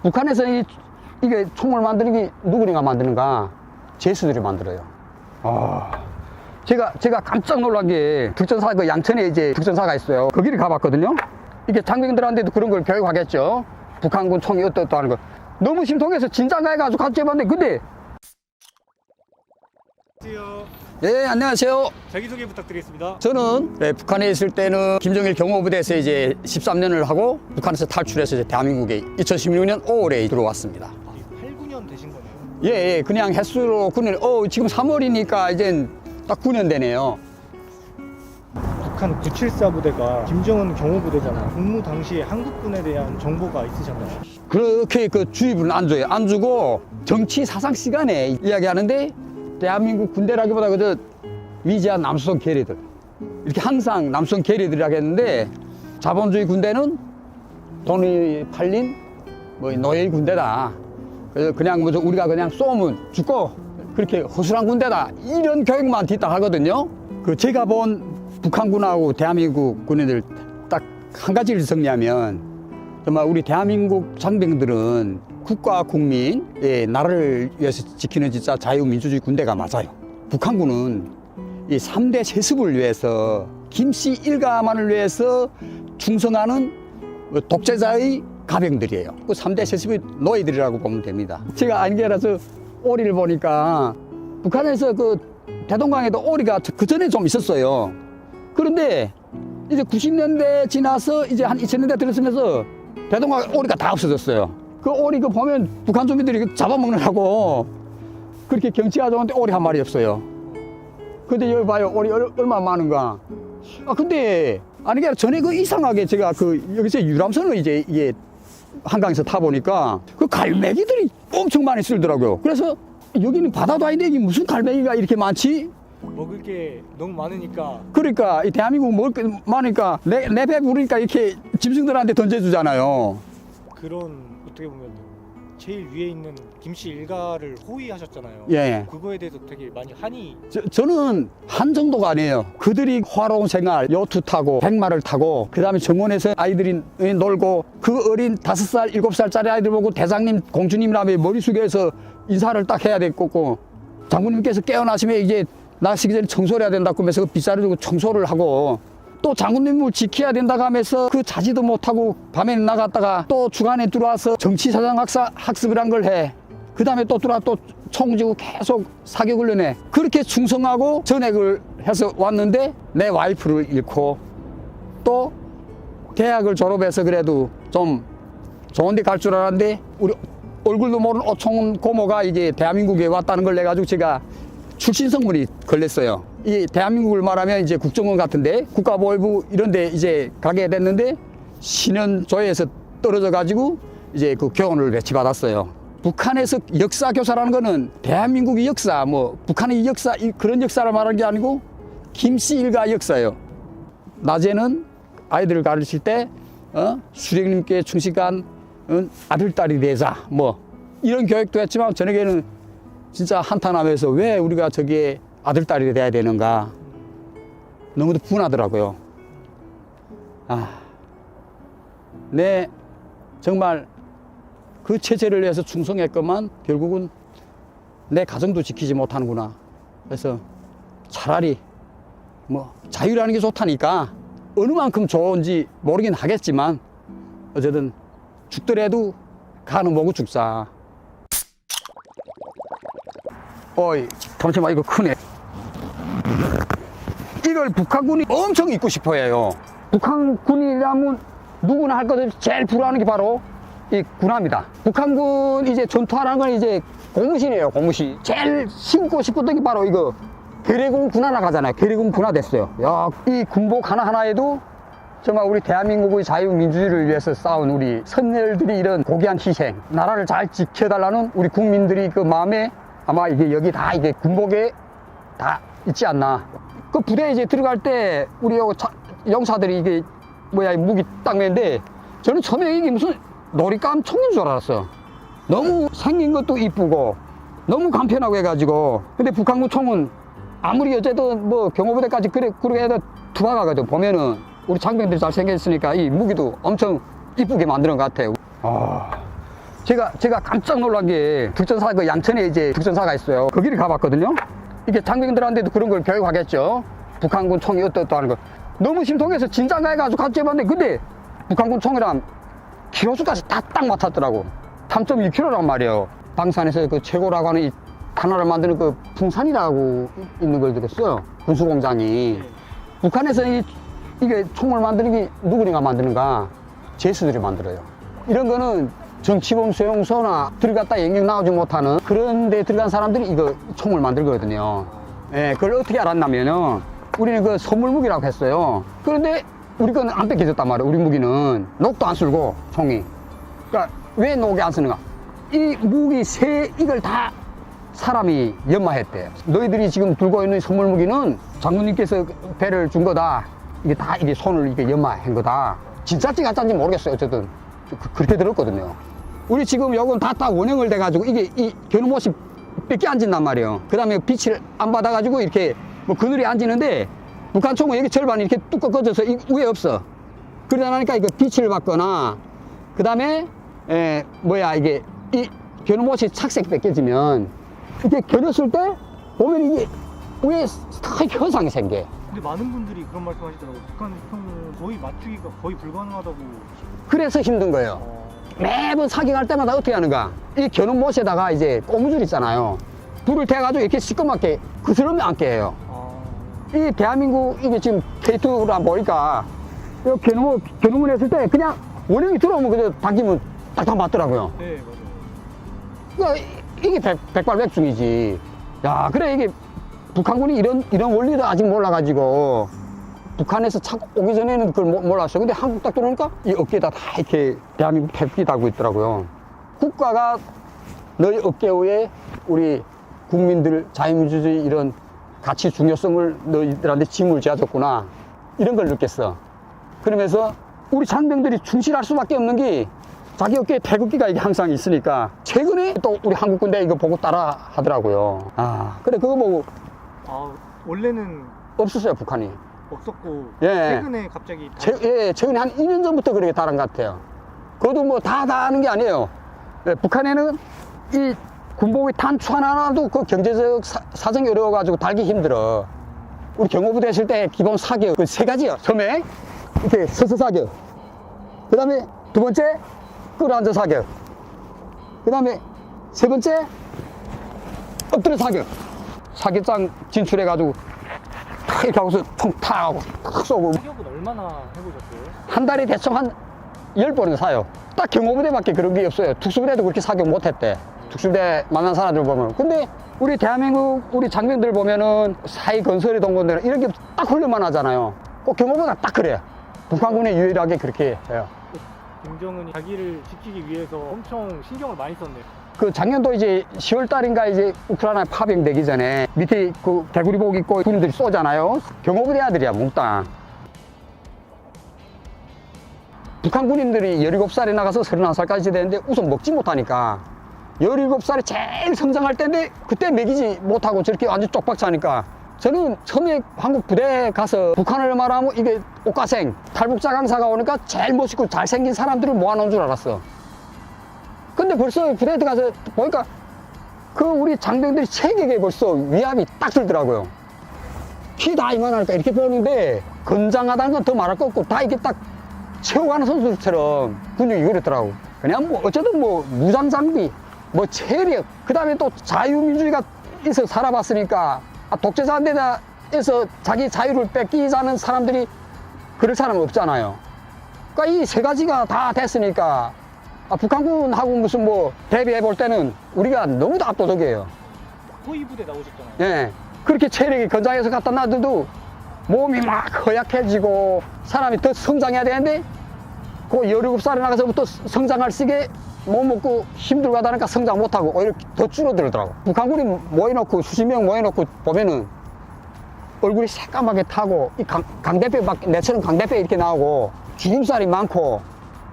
북한에서 이게 총을 만드는 게 누구가 만드는가? 제수들이 만들어요. 제가 깜짝 놀란 게 특전사, 그 양천에 이제 특전사가 있어요. 거기를 가봤거든요. 이게 장병들한테도 그런 걸 교육하겠죠. 북한군 총이 어떻다 하는 거. 너무 심통해서 진짜가해가지고 같이 해봤는데, 근데. 안녕하세요. 예, 안녕하세요. 자기소개 부탁드리겠습니다. 저는 북한에 있을 때는 김정일 경호부대에서 이제 13년을 하고 북한에서 탈출해서 이제 대한민국에 2016년 5월에 들어왔습니다. 8, 9년 되신 거네요. 예, 그냥 횟수로 군인, 지금 3월이니까 이제 딱 9년 되네요. 북한 974 부대가 김정은 경호부대잖아요. 복무 당시에 한국군에 대한 정보가 있으셨나요? 그렇게 그 주입은 안 줘요. 안 주고 정치 사상 시간에 이야기하는데 대한민국 군대라기보다 그저 위대한 남수성 계리들. 이렇게 항상 남수성 계리들이라고 했는데 자본주의 군대는 돈이 팔린 뭐 노예의 군대다. 그래서 그냥 뭐 우리가 그냥 쏘면 죽고 그렇게 허술한 군대다. 이런 교육만 뒤따 하거든요. 그 제가 본 북한군하고 대한민국 군인들 딱 한 가지를 정리하면 정말 우리 대한민국 장병들은 국가 국민, 나라를 위해서 지키는 진짜 자유민주주의 군대가 맞아요. 북한군은 이 3대 세습을 위해서 김씨 일가만을 위해서 충성하는 독재자의 가병들이에요. 그 3대 세습의 노예들이라고 보면 됩니다. 제가 안개라서 오리를 보니까 북한에서 그 대동강에도 오리가 그 전에 좀 있었어요. 그런데 이제 90년대 지나서 이제 한 2000년대 들어서면서 대동강 오리가 다 없어졌어요. 그 오리 그 보면 북한 주민들이 잡아먹느라고 그렇게 경치가 좋은데 오리 한 마리 없어요. 근데 여기 봐요. 오리 얼마나 많은가. 근데 아니 게 전에 그 이상하게 제가 그 여기서 유람선을 이제 이게 한강에서 타보니까 그 갈매기들이 엄청 많이 쓸더라고요. 그래서 여기는 바다도 아닌데 이게 무슨 갈매기가 이렇게 많지? 먹을 게 너무 많으니까. 그러니까 이 대한민국 먹을 게 많으니까 내 배 부르니까 이렇게 짐승들한테 던져주잖아요. 그런 어떻게 보면 제일 위에 있는 김씨 일가를 호위하셨잖아요. 예. 그거에 대해서 되게 많이 한이. 저는 한 정도가 아니에요. 그들이 화로운 생활, 요트 타고 백마를 타고 그다음에 정원에서 아이들이 놀고 그 어린 5살, 7살짜리 아이들 보고 대장님, 공주님이라며 머리 숙여서 인사를 딱 해야 되겠고 장군님께서 깨어나시면 이제 나시기 전에 청소를 해야 된다고 하면서 그 빗자루 들고 청소를 하고 또 장군님을 지켜야 된다고 하면서 그 자지도 못하고 밤에 나갔다가 또 주간에 들어와서 정치사상 학습을 한 걸 해. 그 다음에 또 들어와 또 총 쥐고 계속 사격을 해. 그렇게 충성하고 전역을 해서 왔는데 내 와이프를 잃고 또 대학을 졸업해서 그래도 좀 좋은 데 갈 줄 알았는데 우리 얼굴도 모르는 오총 고모가 이제 대한민국에 왔다는 걸 내가지고 제가 출신 성분이 걸렸어요. 이 대한민국을 말하면 이제 국정원 같은데 국가보위부 이런 데 이제 가게 됐는데 신현조에서 떨어져 가지고 이제 그 교훈을 배치받았어요. 북한에서 역사 교사라는 거는 대한민국의 역사, 뭐 북한의 역사 그런 역사를 말하는 게 아니고 김씨 일가 역사예요. 낮에는 아이들을 가르칠 때 수령님께 충실한 아들 딸이 되자 뭐 이런 교육도 했지만 저녁에는 진짜 한탄하면서 왜 우리가 저기에 아들 딸이 돼야 되는가 너무도 분하더라고요. 내 정말 그 체제를 위해서 충성했건만 결국은 내 가정도 지키지 못하는구나. 그래서 차라리 뭐 자유라는 게 좋다니까 어느 만큼 좋은지 모르긴 하겠지만 어쨌든 죽더라도 가는 보고 죽자. 어이, 잠시만, 이거 크네. 이걸 북한군이 엄청 잊고 싶어 해요. 북한군이라면 누구나 할 것 없이 제일 부러워하는 게 바로 이 군화입니다. 북한군 이제 전투하라는 건 이제 고무신이에요, 고무신. 제일 신고 싶었던 게 바로 이거. 계례군 군화라고 하잖아요. 계례군 군화 됐어요. 야, 이 군복 하나하나에도 정말 우리 대한민국의 자유민주주의를 위해서 싸운 우리 선열들이 이런 고귀한 희생, 나라를 잘 지켜달라는 우리 국민들이 그 마음에 아마 이게 여기 다 이게 군복에 다 있지 않나. 그 부대에 이제 들어갈 때 우리 영사들이 이게 뭐야 무기 딱 매는데 저는 처음에 이게 무슨 놀이감 총인 줄 알았어. 너무 생긴 것도 이쁘고 너무 간편하고 해가지고. 근데 북한군 총은 아무리 어쨌든 뭐 경호부대까지 그렇게 해도 투박하거든. 보면은 우리 장병들이 잘 생겼으니까 이 무기도 엄청 이쁘게 만드는 것 같아요. 제가 깜짝 놀란 게 특전사, 그 양천에 이제 특전사가 있어요. 거기를 가봤거든요. 이게 장병들한테도 그런 걸 교육하겠죠. 북한군 총이 어떻다는 거. 너무 심통해서 진짜 가해가지고 같이 해봤는데, 근데 북한군 총이랑 키로수까지 딱 맞췄더라고. 3.1kg란 말이에요. 방산에서 그 최고라고 하는 이 탄화를 만드는 그 풍산이라고 있는 걸 들었어요. 군수공장이. 북한에서 이게 총을 만드는 게 누구리가 만드는가? 제수들이 만들어요. 이런 거는 정치범 소용소나 들어갔다 영영 나오지 못하는 그런 데 들어간 사람들이 이거 총을 만들거든요. 예, 그걸 어떻게 알았냐면은 우리는 그 선물무기라고 했어요. 그런데 우리 건 안 뺏겨졌단 말이에요. 우리 무기는 녹도 안 쓸고 총이. 그러니까 왜 녹이 안 쓰는가? 이 무기 이걸 다 사람이 연마했대. 너희들이 지금 들고 있는 선물무기는 장군님께서 배를 준 거다. 이게 다 이게 손을 이게 연마한 거다. 진짜인지 가짜인지 모르겠어요. 어쨌든 그렇게 들었거든요. 우리 지금 요건 다 원형을 돼가지고 이게 이 겨누못이 뺏겨 앉는단 말이에요. 그 다음에 빛을 안 받아가지고 이렇게 뭐 그늘이 앉는데 북한 총은 여기 절반이 이렇게 뚝 꺾어져서 위에 없어. 그러다 나니까 이거 빛을 받거나 그 다음에 이게 이 겨누못이 착색 뺏겨지면 이렇게 겨눴을 때 보면 이게 위에 탁 현상이 생겨. 근데 많은 분들이 그런 말씀 하시더라고요. 북한 총은 거의 맞추기가 거의 불가능하다고. 그래서 힘든 거예요. 매번 사격할 때마다 어떻게 하는가? 이 겨눈 못에다가 이제 고무줄 있잖아요. 불을 태워가지고 이렇게 시꺼멓게 그스름이 앉게 해요. 이 대한민국 이게 지금 K2로 안 보니까 이 겨눈을 했을 때 그냥 원형이 들어오면 그저 당기면 딱딱 맞더라고요. 네, 맞아요. 그러니까 이게 백발백중이지. 야, 그래 이게 북한군이 이런 원리를 아직 몰라가지고 북한에서 착 오기 전에는 그걸 몰랐어요. 근데 한국 딱 들어오니까 이 어깨에다 다 이렇게 대한민국 태극기 달고 있더라고요. 국가가 너희 어깨 위에 우리 국민들 자유민주주의 이런 가치 중요성을 너희들한테 짐을 지어줬구나. 이런 걸 느꼈어. 그러면서 우리 장병들이 충실할 수밖에 없는 게 자기 어깨에 태극기가 이게 항상 있으니까 최근에 또 우리 한국 군대 이거 보고 따라 하더라고요. 아, 그래 그거 보고 원래는 없었어요, 북한이. 없었고 예. 최근에 갑자기 최근에 한 2년 전부터 그렇게 다른 것 같아요. 그것도 뭐 다 하는 게 아니에요. 예, 북한에는 이 군복의 단추 하나도 그 경제적 사정이 어려워가지고 달기 힘들어. 우리 경호부대 했을 때 기본 사격 그 3가지요. 처음에 이렇게 서서 사격. 그 다음에 2번째 끌어앉아 사격. 그 다음에 3번째 엎드려 사격. 사격장 진출해가지고 탁 이렇게 하고서 총 탁 하고 탁 쏘고. 사격은 얼마나 해보셨어요? 한 달에 대충 한 10번은 사요. 딱 경호부대밖에 그런 게 없어요. 특수부대도 그렇게 사격 못 했대. 특수부대 만난 사람들 보면. 근데 우리 대한민국 우리 장병들 보면은 사회 건설의 동원들 이런 게 딱 훈련만 하잖아요. 꼭 경호부가 딱 그래요. 북한군에 유일하게 그렇게 해요. 김정은이 자기를 지키기 위해서 엄청 신경을 많이 썼네요. 그 작년도 이제 10월 달인가 이제 우크라이나 파병되기 전에 밑에 그 개구리복 입고 군인들이 쏘잖아요. 경호부대 아들이야, 몽땅. 북한 군인들이 17살에 나가서 31살까지 되는데 우선 먹지 못하니까 17살에 제일 성장할 때인데 그때 먹이지 못하고 저렇게 완전 쪽박차니까 저는 처음에 한국 부대에 가서 북한을 말하면 이게 옥가생, 탈북자 강사가 오니까 제일 멋있고 잘생긴 사람들을 모아놓은 줄 알았어. 근데 벌써 부대에 들어가서 보니까 그 우리 장병들이 체격에 벌써 위압이 딱 들더라고요. 키 다 이만할까 이렇게 보는데 건장하다는 건 더 말할 거 없고 다 이렇게 딱 채워가는 선수들처럼 근육이 그렇더라고. 그냥 뭐 어쨌든 뭐 무장 장비, 뭐 체력, 그 다음에 또 자유민주주의가 있어 살아봤으니까 독재자한테서 자기 자유를 뺏기자는 사람들이 그럴 사람은 없잖아요. 그러니까 이 3가지가 다 됐으니까 북한군하고 무슨 뭐 대비해 볼 때는 우리가 너무 다 압도적이에요. 호위 부대 나오셨잖아요. 예. 그렇게 체력이 건장해서 갖다 놔둬도 몸이 막 허약해지고 사람이 더 성장해야 되는데 그 17살에 나가서부터 성장할 시기에 못 먹고 힘들고 하다 보니까 성장 못하고 오히려 더 줄어들더라고. 북한군이 모여놓고 수십 명 모여놓고 보면은 얼굴이 새까맣게 타고 이 강대뼈 내처럼 강대뼈 이렇게 나오고 주름살이 많고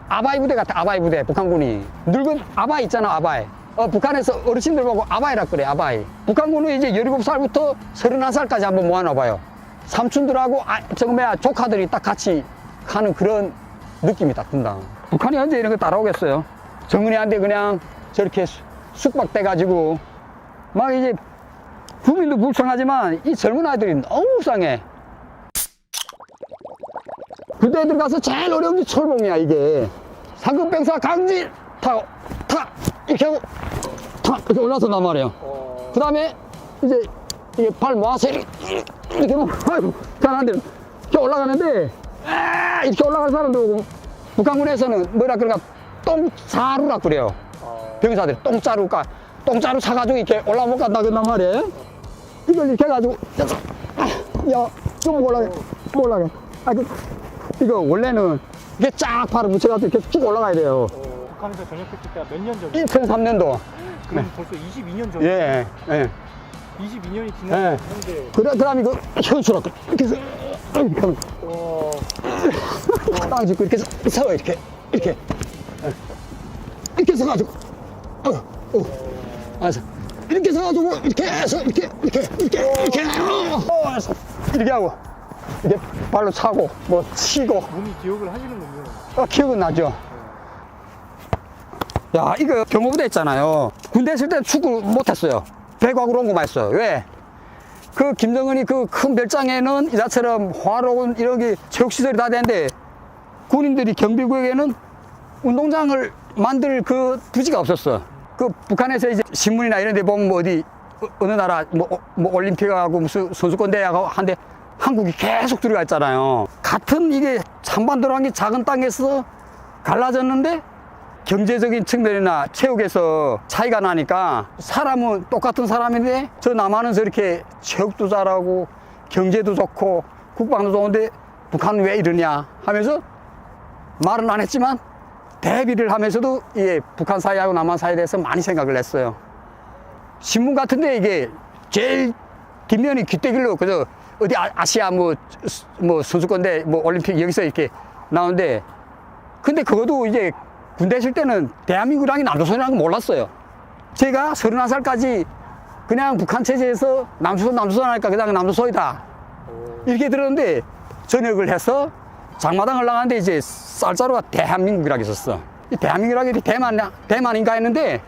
아바이 부대 같아. 아바이 부대. 북한군이 늙은 아바이 있잖아. 아바이. 북한에서 어르신들 보고 아바이라 그래. 아바이. 북한군은 이제 17살부터 31살까지 한번 모아놔봐요. 삼촌들하고 조카들이 딱 같이 가는 그런 느낌이 딱 든다. 북한이 언제 이런 거 따라오겠어요? 정은이한테 그냥 저렇게 숙박돼가지고 막 이제 국민도 불쌍하지만 이 젊은 아이들이 너무 불쌍해. 그때 들어가서 제일 어려운 게 철봉이야. 이게 상급병사 강진 타고 타 이렇게 하고 타 이렇게 올라선단 말이에요. 그 다음에 이제 이게 발 모아서 이렇게 뭐 아이고 잘안돼 이렇게 올라가는데 이렇게 올라가는 사람도 북한군에서는 뭐라 그럴까 똥자루라 그래요. 병사들이 똥자루 사가지고 이렇게 올라못 간다 그런단 말이에요. 이걸 이렇게 해가지고 좀 올라가 이거 원래는 이게 쫙 발을 붙여가지고 이렇게 쭉 올라가야 돼요. 북한에서 전역했을 때가 몇 년 전이에요? 2003년도. 그럼 벌써 22년 전이에요? 예, 예. 22년이 지난 현재. 그다음 이거 현수라고 이렇게 해서 이렇게 하면 땅 짚고 이렇게 서요. 이렇게 서가지고 알았어. 이렇게 서가지고 이렇게 해서 이렇게 알았어. 이렇게 하고 이렇게 발로 차고 뭐 치고 몸이 기억을 하시는군요. 기억은 나죠. 야, 이거 경호부대 있잖아요. 군대 있을 때 축구 못했어요. 배구하고 농구만 했어요. 왜? 그 김정은이 그 큰 별장에는 이자처럼 화로군 이런 게 체육시설이 다 되는데 군인들이 경비구역에는 운동장을 만들 그 부지가 없었어. 그 북한에서 이제 신문이나 이런 데 보면 뭐 어디 어느 나라 뭐 올림픽하고 무슨 선수권대회하고 한데 한국이 계속 들어가 있잖아요. 같은 이게 한반도로 한 게 작은 땅에서 갈라졌는데 경제적인 측면이나 체육에서 차이가 나니까 사람은 똑같은 사람인데 저 남한은 저렇게 체육도 잘하고 경제도 좋고 국방도 좋은데 북한은 왜 이러냐 하면서 말은 안 했지만 대비를 하면서도 이 북한 사회하고 남한 사회에 대해서 많이 생각을 했어요. 신문 같은데 이게 제일 뒷면이 귀때길로 그저 어디 아시아 뭐 선수권대 뭐 올림픽 여기서 이렇게 나오는데 근데 그것도 이제 군대 있을 때는 대한민국이랑 남조선이라는 거 몰랐어요. 제가 31살까지 그냥 북한 체제에서 남조선 하니까 그냥 남조선이다 이렇게 들었는데 전역을 해서 장마당을 나가는데 이제 쌀자루가 대한민국이라고 있었어. 이 대한민국이라고 대만인가 했는데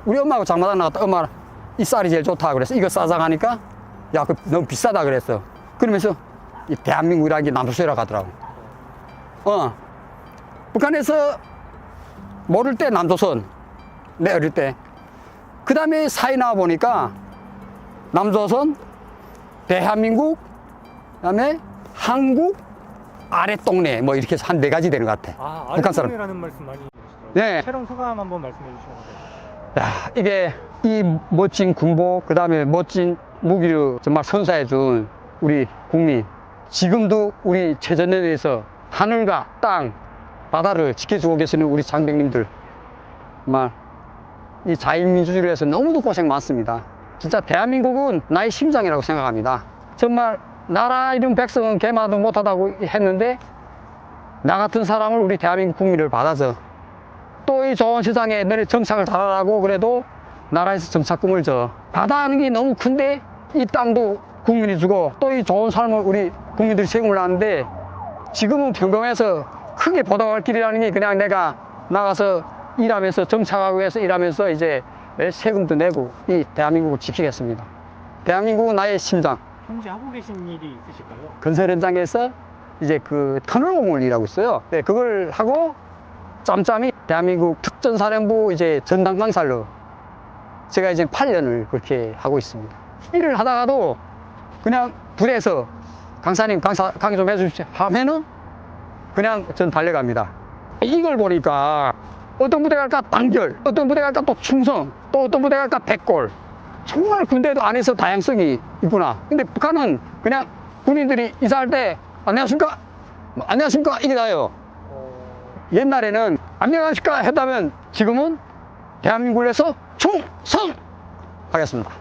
우리 엄마하고 장마당 나갔다 엄마 이 쌀이 제일 좋다 그래서 이거 싸자 하니까 야, 그 너무 비싸다 그랬어. 그러면서 이 대한민국이라는 게 남조선이라고 하더라고. 북한에서 모를 때 남조선, 내 어릴 때. 그 다음에 사회 나와 보니까 남조선, 대한민국, 그 다음에 한국, 아랫동네 뭐 이렇게 해서 한 4가지 되는 것 같아. 북한 사람. 아랫동네라는 말씀 많이 해주시더라고요. 네. 체험 소감 한번 말씀해 주시면 돼요. 야, 이게 이 멋진 군복, 그 다음에 멋진 무기를 정말 선사해준 우리 국민. 지금도 우리 최전선에서 하늘과 땅, 바다를 지켜주고 계시는 우리 장병님들. 정말 이 자유민주주의를 위해서 너무도 고생 많습니다. 진짜 대한민국은 나의 심장이라고 생각합니다. 정말 나라 이름 백성은 개마도 못하다고 했는데 나 같은 사람을 우리 대한민국 국민을 받아서 또 이 좋은 세상에 너네 정착을 잘하라고 그래도 나라에서 정착금을 줘. 바다하는 게 너무 큰데 이 땅도 국민이 주고 또 이 좋은 삶을 우리 국민들이 제공을 하는데 지금은 평범해서 크게 보답할 길이라는 게 그냥 내가 나가서 일하면서 정착하고 해서 일하면서 이제 세금도 내고 이 대한민국을 지키겠습니다. 대한민국은 나의 심장. 현재 하고 계신 일이 있으실까요? 건설 현장에서 이제 그 터널 공을 일하고 있어요. 네, 그걸 하고 짬짬이 대한민국 특전사령부 이제 전담 강사로 제가 이제 8년을 그렇게 하고 있습니다. 일을 하다가도 그냥 부대에서 강사님 강의 좀 해주십시오 하면은 그냥 전 달려갑니다. 이걸 보니까 어떤 부대 갈까 단결, 어떤 부대 갈까 또 충성, 또 어떤 부대 갈까 백골. 정말 군대도 안에서 다양성이 있구나. 근데 북한은 그냥 군인들이 인사할 때 안녕하십니까? 안녕하십니까? 이게 다예요. 옛날에는 안녕하십니까? 했다면 지금은 대한민국에서 충성! 하겠습니다.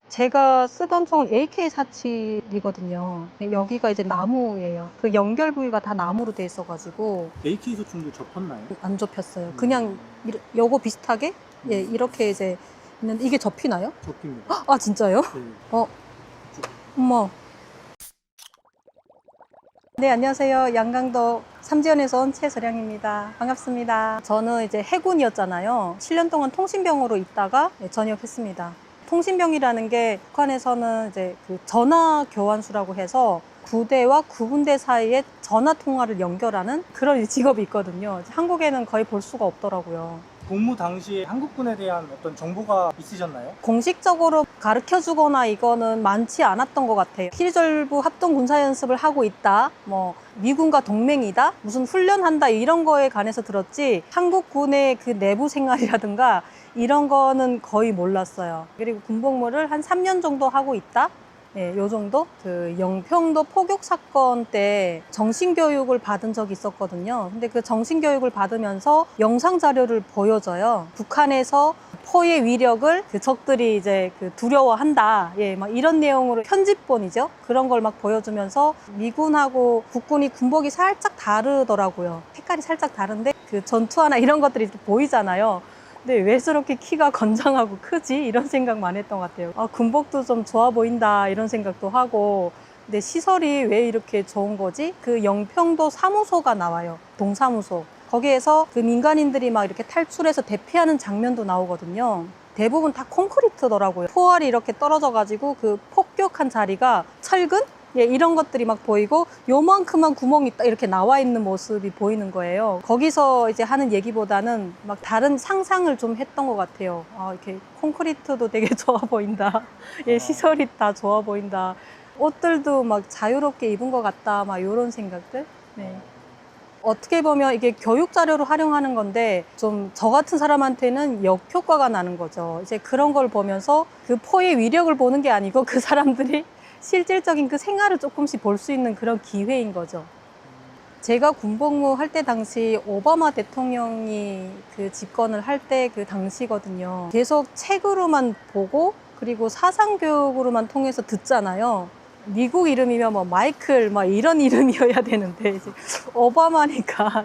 제가 쓰던 총은 AK47이거든요. 여기가 이제 나무예요. 그 연결 부위가 다 나무로 돼 있어가지고 AK 소총도 접혔나요? 안 접혔어요. 그냥 요거 비슷하게 예, 이렇게 이제 있는데 이게 접히나요? 접힙니다. 아 진짜요? 네. 어머. 네, 안녕하세요. 양강도 삼지연에서 온 최서량입니다. 반갑습니다. 저는 이제 해군이었잖아요. 7년 동안 통신병으로 있다가 전역했습니다. 통신병이라는 게 북한에서는 이제 그 전화 교환수라고 해서 구대와 구분대 사이에 전화 통화를 연결하는 그런 직업이 있거든요. 한국에는 거의 볼 수가 없더라고요. 복무 당시에 한국군에 대한 어떤 정보가 있으셨나요? 공식적으로 가르쳐 주거나 이거는 많지 않았던 것 같아요. 키리졸브 합동 군사 연습을 하고 있다, 뭐 미군과 동맹이다, 무슨 훈련한다 이런 거에 관해서 들었지 한국군의 그 내부 생활이라든가 이런 거는 거의 몰랐어요. 그리고 군복무를 한 3년 정도 하고 있다. 네, 요 정도? 그 영평도 포격 사건 때 정신교육을 받은 적이 있었거든요. 근데 그 정신교육을 받으면서 영상 자료를 보여줘요. 북한에서 포의 위력을 그 적들이 이제 그 두려워한다. 예, 막 이런 내용으로 편집본이죠. 그런 걸 막 보여주면서 미군하고 국군이 군복이 살짝 다르더라고요. 색깔이 살짝 다른데 그 전투화나 이런 것들이 이렇게 보이잖아요. 근데 왜 저렇게 키가 건장하고 크지? 이런 생각만 했던 것 같아요. 아, 군복도 좀 좋아 보인다 이런 생각도 하고 근데 시설이 왜 이렇게 좋은 거지? 그 영평도 사무소가 나와요. 동사무소. 거기에서 그 민간인들이 막 이렇게 탈출해서 대피하는 장면도 나오거든요. 대부분 다 콘크리트더라고요. 포알이 이렇게 떨어져가지고 그 폭격한 자리가 철근? 예, 이런 것들이 막 보이고 요만큼만 구멍이 딱 이렇게 나와 있는 모습이 보이는 거예요. 거기서 이제 하는 얘기보다는 막 다른 상상을 좀 했던 것 같아요. 아, 이렇게 콘크리트도 되게 좋아 보인다. 예, 시설이 다 좋아 보인다. 옷들도 막 자유롭게 입은 것 같다. 막 이런 생각들. 네. 어떻게 보면 이게 교육 자료로 활용하는 건데 좀 저 같은 사람한테는 역효과가 나는 거죠. 이제 그런 걸 보면서 그 포의 위력을 보는 게 아니고 그 사람들이 실질적인 그 생활을 조금씩 볼 수 있는 그런 기회인 거죠. 제가 군복무 할 때 당시 오바마 대통령이 그 집권을 할 때 그 당시거든요. 계속 책으로만 보고 그리고 사상교육으로만 통해서 듣잖아요. 미국 이름이면 뭐 마이클 막 이런 이름이어야 되는데 이제 오바마니까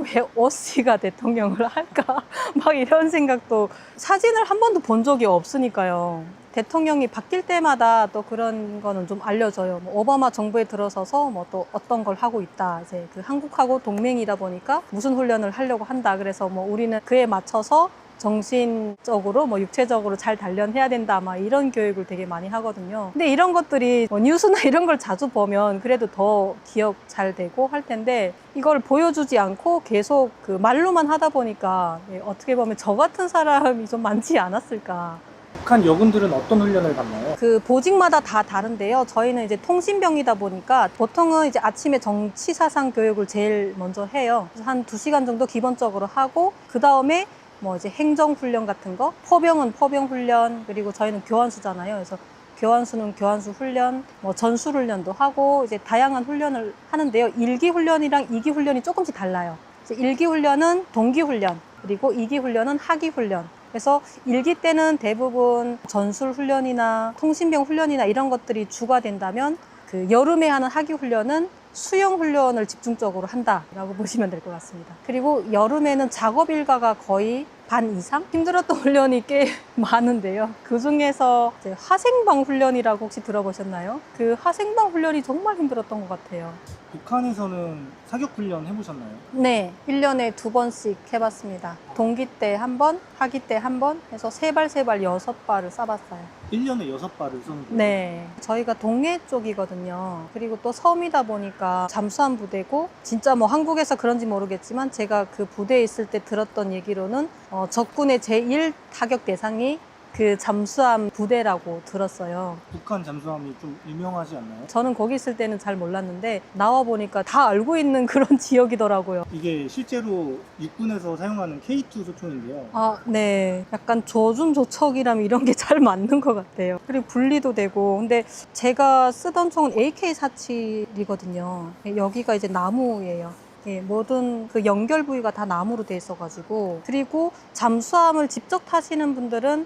왜 오씨가 대통령을 할까 막 이런 생각도 사진을 한 번도 본 적이 없으니까요. 대통령이 바뀔 때마다 또 그런 거는 좀 알려져요. 뭐 오바마 정부에 들어서서 뭐 또 어떤 걸 하고 있다. 이제 그 한국하고 동맹이다 보니까 무슨 훈련을 하려고 한다. 그래서 뭐 우리는 그에 맞춰서 정신적으로 뭐 육체적으로 잘 단련해야 된다 막 이런 교육을 되게 많이 하거든요. 근데 이런 것들이 뭐 뉴스나 이런 걸 자주 보면 그래도 더 기억 잘 되고 할 텐데 이걸 보여주지 않고 계속 그 말로만 하다 보니까 어떻게 보면 저 같은 사람이 좀 많지 않았을까. 북한 여군들은 어떤 훈련을 받나요? 그 보직마다 다 다른데요. 저희는 이제 통신병이다 보니까 보통은 이제 아침에 정치사상 교육을 제일 먼저 해요. 그래서 한 2시간 정도 기본적으로 하고 그 다음에 뭐 이제 행정훈련 같은 거, 포병은 포병훈련, 그리고 저희는 교환수잖아요. 그래서 교환수는 교환수 훈련, 뭐 전술훈련도 하고 이제 다양한 훈련을 하는데요. 1기 훈련이랑 2기 훈련이 조금씩 달라요. 1기 훈련은 동기훈련, 그리고 2기 훈련은 하기훈련. 그래서 1기 때는 대부분 전술훈련이나 통신병 훈련이나 이런 것들이 주가 된다면 그 여름에 하는 하기훈련은 수영훈련을 집중적으로 한다라고 보시면 될 것 같습니다. 그리고 여름에는 작업 일과가 거의 반 이상 힘들었던 훈련이 꽤 많은데요. 그 중에서 이제 화생방 훈련이라고 혹시 들어보셨나요? 그 화생방 훈련이 정말 힘들었던 것 같아요. 북한에서는 사격훈련 해보셨나요? 네, 1년에 2번씩 해봤습니다. 동기 때 한 번, 하기 때 한 번 해서 3발 6발을 쏴봤어요. 1년에 6발을 쏘는 거예요? 네, 저희가 동해 쪽이거든요. 그리고 또 섬이다 보니까 잠수함 부대고 진짜 뭐 한국에서 그런지 모르겠지만 제가 그 부대에 있을 때 들었던 얘기로는 적군의 제1 타격 대상이 그 잠수함 부대라고 들었어요. 북한 잠수함이 좀 유명하지 않나요? 저는 거기 있을 때는 잘 몰랐는데 나와 보니까 다 알고 있는 그런 지역이더라고요. 이게 실제로 육군에서 사용하는 K2 소총인데요. 아, 네. 약간 조준조척이라면 이런 게 잘 맞는 것 같아요. 그리고 분리도 되고. 근데 제가 쓰던 총은 AK47이거든요. 여기가 이제 나무예요. 예, 모든 그 연결 부위가 다 나무로 돼 있어가지고. 그리고 잠수함을 직접 타시는 분들은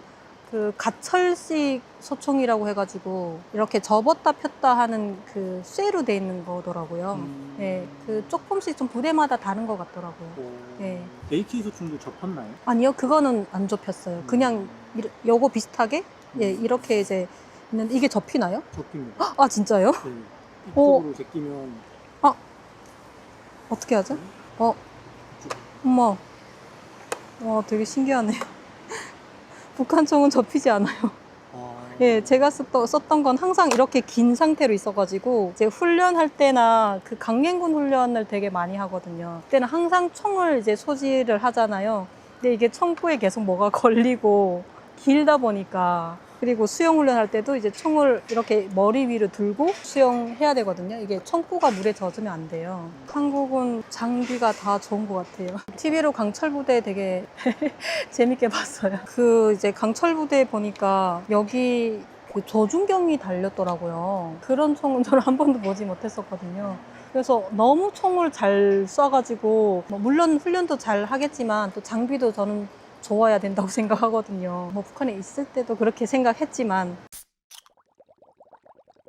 그 가철식 소총이라고 해가지고 이렇게 접었다 폈다 하는 그 쇠로 돼 있는 거더라고요. 예, 그 조금씩 좀 부대마다 다른 것 같더라고요. 예. AK 소총도 접혔나요? 아니요, 그거는 안 접혔어요. 그냥 요거 비슷하게 예, 이렇게 이제 있는데 이게 접히나요? 접힙니다. 아, 진짜요? 네. 이쪽으로 제끼면 어떻게 하죠? 엄마. 와, 되게 신기하네요. 북한 총은 접히지 않아요. 예, 제가 썼던 건 항상 이렇게 긴 상태로 있어가지고 이제 훈련할 때나 그 강갱군 훈련을 되게 많이 하거든요. 그때는 항상 총을 이제 소지를 하잖아요. 근데 이게 총구에 계속 뭐가 걸리고 길다 보니까 그리고 수영 훈련할 때도 이제 총을 이렇게 머리 위로 들고 수영해야 되거든요. 이게 총구가 물에 젖으면 안 돼요. 한국은 장비가 다 좋은 것 같아요. TV로 강철부대 되게 재밌게 봤어요. 그 이제 강철부대 보니까 여기 그 조준경이 달렸더라고요. 그런 총은 저는 한 번도 보지 못했었거든요. 그래서 너무 총을 잘 쏴가지고 물론 훈련도 잘 하겠지만 또 장비도 저는 좋아야 된다고 생각하거든요. 뭐 북한에 있을 때도 그렇게 생각했지만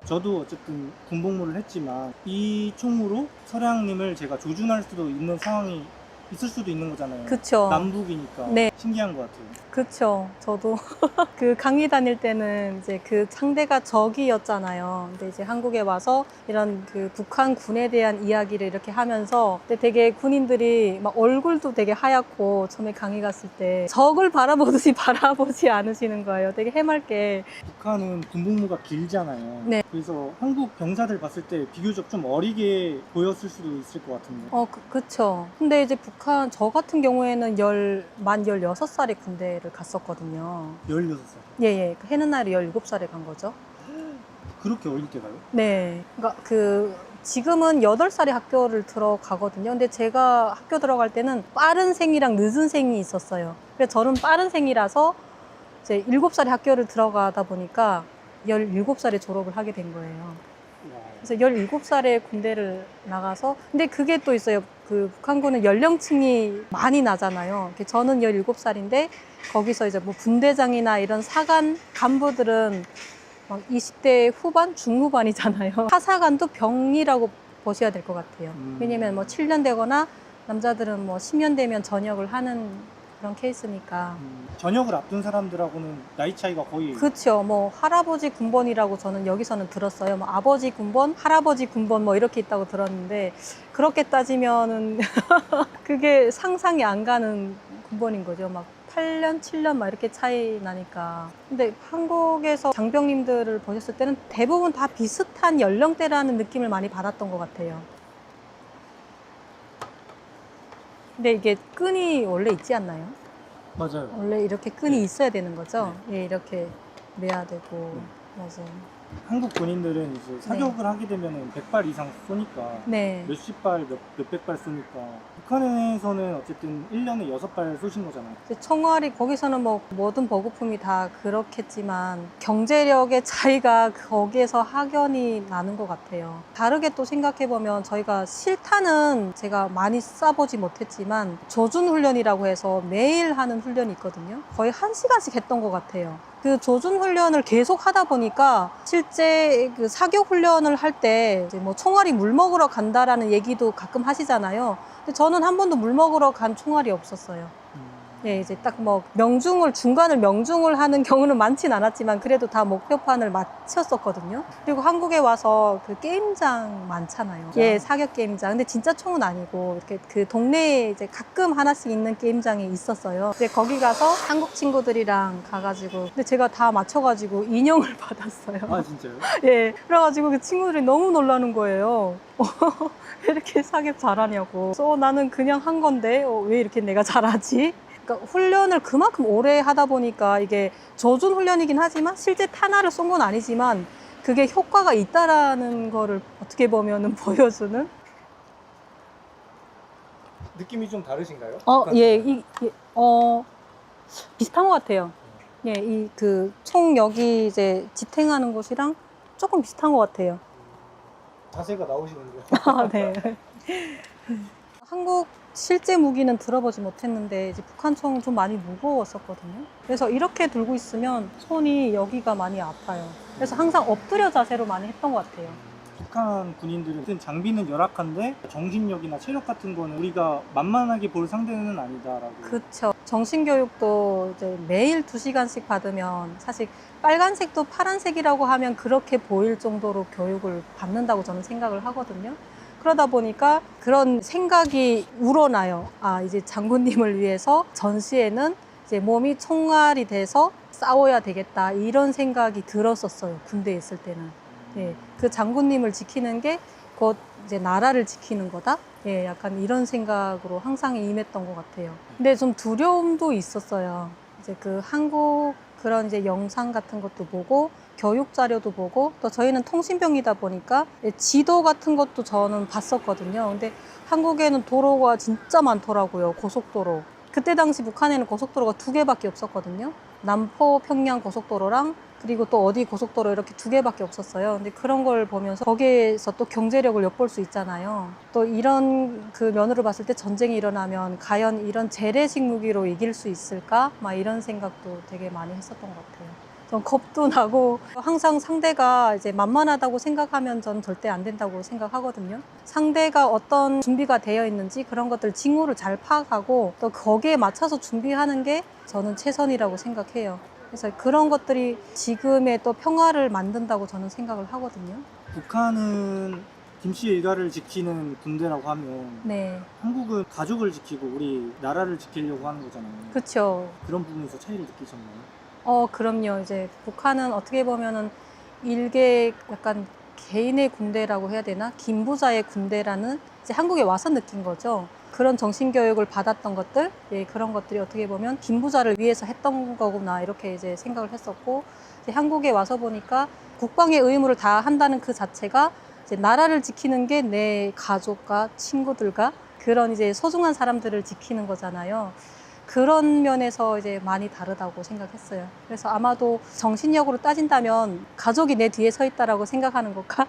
저도 어쨌든 군복무를 했지만 이 총으로 서량님을 제가 조준할 수도 있는 상황이 있을 수도 있는 거잖아요. 그쵸. 남북이니까 네. 신기한 것 같아요. 그쵸. 저도 그 강의 다닐 때는 이제 그 상대가 적이었잖아요. 근데 이제 한국에 와서 이런 그 북한 군에 대한 이야기를 이렇게 하면서 근데 되게 군인들이 막 얼굴도 되게 하얗고 처음에 강의 갔을 때 적을 바라보듯이 바라보지 않으시는 거예요. 되게 해맑게. 북한은 군복무가 길잖아요. 네. 그래서 한국 병사들 봤을 때 비교적 좀 어리게 보였을 수도 있을 것 같은데. 그쵸. 근데 이제 북한, 저 같은 경우에는 만 16살에 군대를 갔었거든요. 16살. 예. 해는 날에 17살에 간 거죠. 그렇게 어릴 때 가요? 네. 그러니까 지금은 8살에 학교를 들어가거든요. 근데 제가 학교 들어갈 때는 빠른 생이랑 늦은 생이 있었어요. 그래서 저는 빠른 생이라서 이제 7살에 학교를 들어가다 보니까 17살에 졸업을 하게 된 거예요. 그래서 17살에 군대를 나가서 근데 그게 또 있어요. 그 북한군은 연령층이 많이 나잖아요. 저는 17살인데 거기서 이제 뭐 분대장이나 이런 사관 간부들은 막 20대 후반, 중후반이잖아요. 하사관도 병이라고 보셔야 될 것 같아요. 왜냐면 뭐 7년 되거나 남자들은 뭐 10년 되면 전역을 하는 그런 케이스니까. 전역을 앞둔 사람들하고는 나이 차이가 거의. 그렇죠. 뭐 할아버지 군번이라고 저는 여기서는 들었어요. 뭐 아버지 군번, 할아버지 군번 뭐 이렇게 있다고 들었는데 그렇게 따지면은 그게 상상이 안 가는 군번인 거죠. 막 8년, 7년 막 이렇게 차이 나니까. 근데 한국에서 장병님들을 보셨을 때는 대부분 다 비슷한 연령대라는 느낌을 많이 받았던 것 같아요. 근데 이게 끈이 원래 있지 않나요? 맞아요. 원래 이렇게 끈이 있어야 되는 거죠? 예, 이렇게 매야 되고. 맞아요. 한국 군인들은 이제 사격을 하게 되면 100발 이상 쏘니까 네. 몇십 발, 몇백 발 쏘니까 북한에서는 어쨌든 1년에 6발 쏘신 거잖아요. 이제 총알이 거기서는 뭐 모든 보급품이 다 그렇겠지만 경제력의 차이가 거기에서 확연히 나는 것 같아요. 다르게 또 생각해보면 저희가 실탄은 제가 많이 쏴보지 못했지만 조준훈련이라고 해서 매일 하는 훈련이 있거든요. 거의 1시간씩 했던 것 같아요. 그 조준 훈련을 계속 하다 보니까 실제 그 사격 훈련을 할 때 이제 뭐 총알이 물 먹으러 간다라는 얘기도 가끔 하시잖아요. 근데 저는 한 번도 물 먹으러 간 총알이 없었어요. 예, 이제 딱 뭐 중간을 명중을 하는 경우는 많진 않았지만 그래도 다 목표판을 맞췄었거든요. 그리고 한국에 와서 그 게임장 많잖아요. 예, 사격 게임장. 근데 진짜 총은 아니고 이렇게 그 동네에 이제 가끔 하나씩 있는 게임장이 있었어요. 근데 거기 가서 한국 친구들이랑 가가지고 근데 제가 다 맞춰가지고 인형을 받았어요. 아, 진짜요? 예, 그래가지고 그 친구들이 너무 놀라는 거예요. 왜 이렇게 사격 잘하냐고. 그래서 나는 그냥 한 건데 왜 이렇게 내가 잘하지? 그러니까 훈련을 그만큼 오래 하다 보니까 이게 조준 훈련이긴 하지만 실제 탄화를 쏜 건 아니지만 그게 효과가 있다라는 거를 어떻게 보면은 보여주는. 느낌이 좀 다르신가요? 비슷한 것 같아요. 예, 그 총 여기 이제 지탱하는 곳이랑 조금 비슷한 것 같아요. 자세가 나오시는데요. 아, 네. 한국 실제 무기는 들어보지 못했는데 이제 북한 총은 좀 많이 무거웠었거든요. 그래서 이렇게 들고 있으면 손이 여기가 많이 아파요. 그래서 항상 엎드려 자세로 많이 했던 것 같아요. 북한 군인들은 장비는 열악한데 정신력이나 체력 같은 거는 우리가 만만하게 볼 상대는 아니다라고. 그렇죠. 정신교육도 이제 매일 2시간씩 받으면 사실 빨간색도 파란색이라고 하면 그렇게 보일 정도로 교육을 받는다고 저는 생각을 하거든요. 그러다 보니까 그런 생각이 우러나요. 아, 이제 장군님을 위해서 전시에는 이제 몸이 총알이 돼서 싸워야 되겠다. 이런 생각이 들었었어요. 군대에 있을 때는. 예, 그 장군님을 지키는 게 곧 이제 나라를 지키는 거다. 예, 약간 이런 생각으로 항상 임했던 것 같아요. 근데 좀 두려움도 있었어요. 이제 그 한국 그런 이제 영상 같은 것도 보고 교육 자료도 보고 또 저희는 통신병이다 보니까 지도 같은 것도 저는 봤었거든요. 근데 한국에는 도로가 진짜 많더라고요. 고속도로. 그때 당시 북한에는 고속도로가 2개밖에 없었거든요. 남포 평양 고속도로랑 그리고 또 어디 고속도로 이렇게 2개밖에 없었어요. 근데 그런 걸 보면서 거기에서 또 경제력을 엿볼 수 있잖아요. 또 이런 그 면으로 봤을 때 전쟁이 일어나면 과연 이런 재래식 무기로 이길 수 있을까? 막 이런 생각도 되게 많이 했었던 것 같아요. 전 겁도 나고 항상 상대가 이제 만만하다고 생각하면 전 절대 안 된다고 생각하거든요. 상대가 어떤 준비가 되어 있는지 그런 것들 징후를 잘 파악하고 또 거기에 맞춰서 준비하는 게 저는 최선이라고 생각해요. 그래서 그런 것들이 지금의 또 평화를 만든다고 저는 생각을 하거든요. 북한은 김씨 일가를 지키는 군대라고 하면 네, 한국은 가족을 지키고 우리 나라를 지키려고 하는 거잖아요. 그렇죠. 그런 부분에서 차이를 느끼셨나요? 그럼요. 이제 북한은 어떻게 보면은 일개 약간 개인의 군대라고 해야 되나? 김부자의 군대라는 이제 한국에 와서 느낀 거죠. 그런 정신교육을 받았던 것들, 예, 그런 것들이 어떻게 보면 김부자를 위해서 했던 거구나, 이렇게 이제 생각을 했었고, 이제 한국에 와서 보니까 국방의 의무를 다 한다는 그 자체가 이제 나라를 지키는 게 내 가족과 친구들과 그런 이제 소중한 사람들을 지키는 거잖아요. 그런 면에서 이제 많이 다르다고 생각했어요. 그래서 아마도 정신력으로 따진다면 가족이 내 뒤에 서 있다라고 생각하는 것과